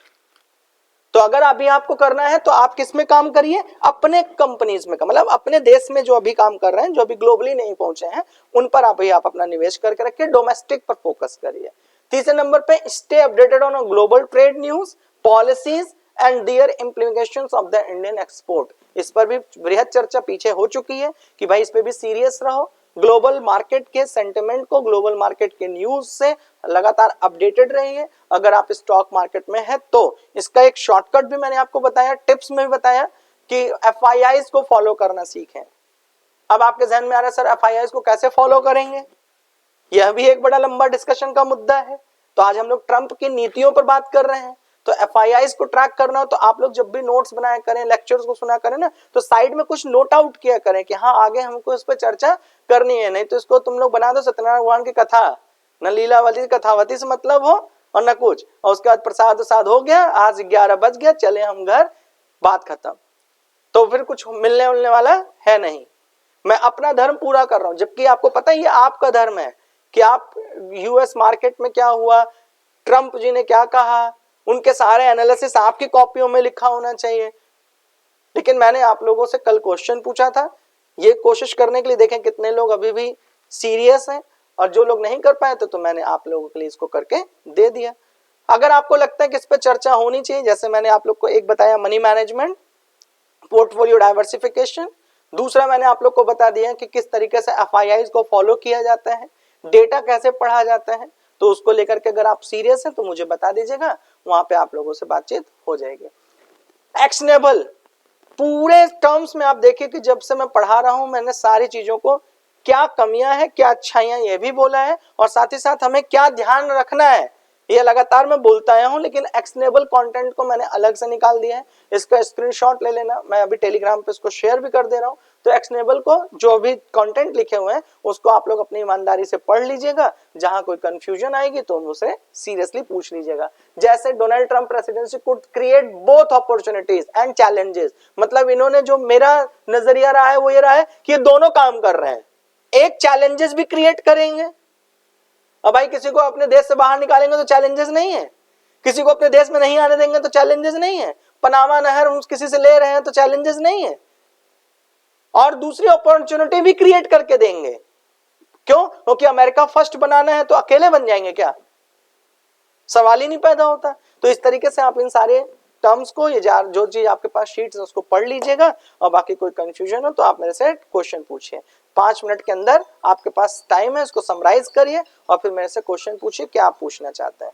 तो अगर अभी आपको करना है तो आप किस में काम करिए, अपने कंपनीज में, मतलब अपने देश में जो अभी काम कर रहे हैं, जो अभी ग्लोबली नहीं पहुंचे हैं, उन पर अभी आप अपना निवेश करके रखिए, डोमेस्टिक पर फोकस करिए। तीसरे नंबर पे stay updated on global trade news, policies and their implementations of the Indian export. इस पर भी बृहद चर्चा पीछे हो चुकी है कि भाई इस पे भी सीरियस रहो, ग्लोबल मार्केट के सेंटिमेंट को, ग्लोबल मार्केट के न्यूज से लगातार अपडेटेड रहिए। अगर आप स्टॉक मार्केट में है तो इसका एक शॉर्टकट भी मैंने आपको बताया, टिप्स में भी बताया कि एफआईआईज को फॉलो करना सीखें। अब आपके जहन में आ रहा है सर एफआईआईज को कैसे फॉलो करेंगे, यह भी एक बड़ा लंबा डिस्कशन का मुद्दा है। तो आज हम लोग ट्रंप की नीतियों पर बात कर रहे हैं। तो एफआईआईज को ट्रैक करना हो तो आप लोग जब भी नोट्स बनाया करें, लेक्चर्स को सुना करें ना, तो साइड में कुछ नोट आउट किया करें कि हाँ आगे हमको इस पर चर्चा करनी है। नहीं तो इसको तुम लोग बना दो सत्यनारायण भगवान की कथा, न लीलावती कथावती से मतलब हो और न कुछ, और उसके बाद प्रसाद वसाद हो गया, आज 11 बज गया, चले हम घर, बात खत्म। तो फिर कुछ मिलने उलने वाला है नहीं। मैं अपना धर्म पूरा कर रहा हूं, जबकि आपको पता है ये आपका धर्म है कि आप यूएस मार्केट में क्या हुआ, ट्रंप जी ने क्या कहा, उनके सारे एनालिसिस आपकी कॉपियों में लिखा होना चाहिए। लेकिन मैंने आप लोगों से कल क्वेश्चन पूछा था, ये कोशिश करने के लिए देखें कितने लोग अभी भी सीरियस हैं, और जो लोग नहीं कर पाए तो मैंने आप लोगों के लिए इसको करके दे दिया। अगर आपको लगता है कि इस पर चर्चा होनी चाहिए, जैसे मैंने आप लोग को एक बताया मनी मैनेजमेंट, पोर्टफोलियो डाइवर्सिफिकेशन, दूसरा मैंने आप लोग को बता दिया कि किस तरीके से एफआईआईज को फॉलो किया जाता है, डेटा कैसे पढ़ा जाता है। तो उसको लेकर के अगर आप सीरियस हैं तो मुझे बता दीजिएगा, वहां पे आप लोगों से बातचीत हो जाएगी। एक्शनेबल, पूरे टर्म्स में आप देखिए कि जब से मैं पढ़ा रहा हूं मैंने सारी चीजों को, क्या कमियां हैं क्या अच्छाइयां ये भी बोला है, और साथ ही साथ हमें क्या ध्यान रखना है ये लगातार मैं बोलता आया हूं। लेकिन एक्शनेबल कंटेंट को मैंने अलग से निकाल दिया है, इसका स्क्रीनशॉट ले लेना, मैं अभी टेलीग्राम पे इसको शेयर भी कर दे रहा हूं। तो एक्शनेबल को जो भी कंटेंट लिखे हुए हैं उसको आप लोग अपनी ईमानदारी से पढ़ लीजिएगा, जहां कोई कंफ्यूजन आएगी तो उनसे सीरियसली पूछ लीजिएगा। जैसे Donald Trump presidency could create both opportunities and challenges, मतलब इन्होंने जो मेरा नजरिया रहा है वो ये रहा है कि ये दोनों काम कर रहे हैं, एक चैलेंजेस भी क्रिएट करेंगे। अब भाई किसी को अपने देश से बाहर निकालेंगे तो चैलेंजेस नहीं है, किसी को अपने देश में नहीं आने देंगे तो चैलेंजेस नहीं है, पनामा नहर हम किसी से ले रहे हैं तो चैलेंजेस नहीं है, और दूसरी अपॉर्चुनिटी भी क्रिएट करके देंगे। क्यों? क्योंकि अमेरिका फर्स्ट बनाना है तो अकेले बन जाएंगे क्या, सवाल ही नहीं पैदा होता। तो इस तरीके से आप इन सारे टर्म्स को, ये जो चीज आपके पास शीट्स है उसको पढ़ लीजिएगा, और बाकी कोई कंफ्यूजन हो तो आप मेरे से क्वेश्चन पूछिए। 5 मिनट के अंदर आपके पास टाइम है, इसको समराइज करिए और फिर मेरे से क्वेश्चन पूछिए क्या आप पूछना चाहते हैं।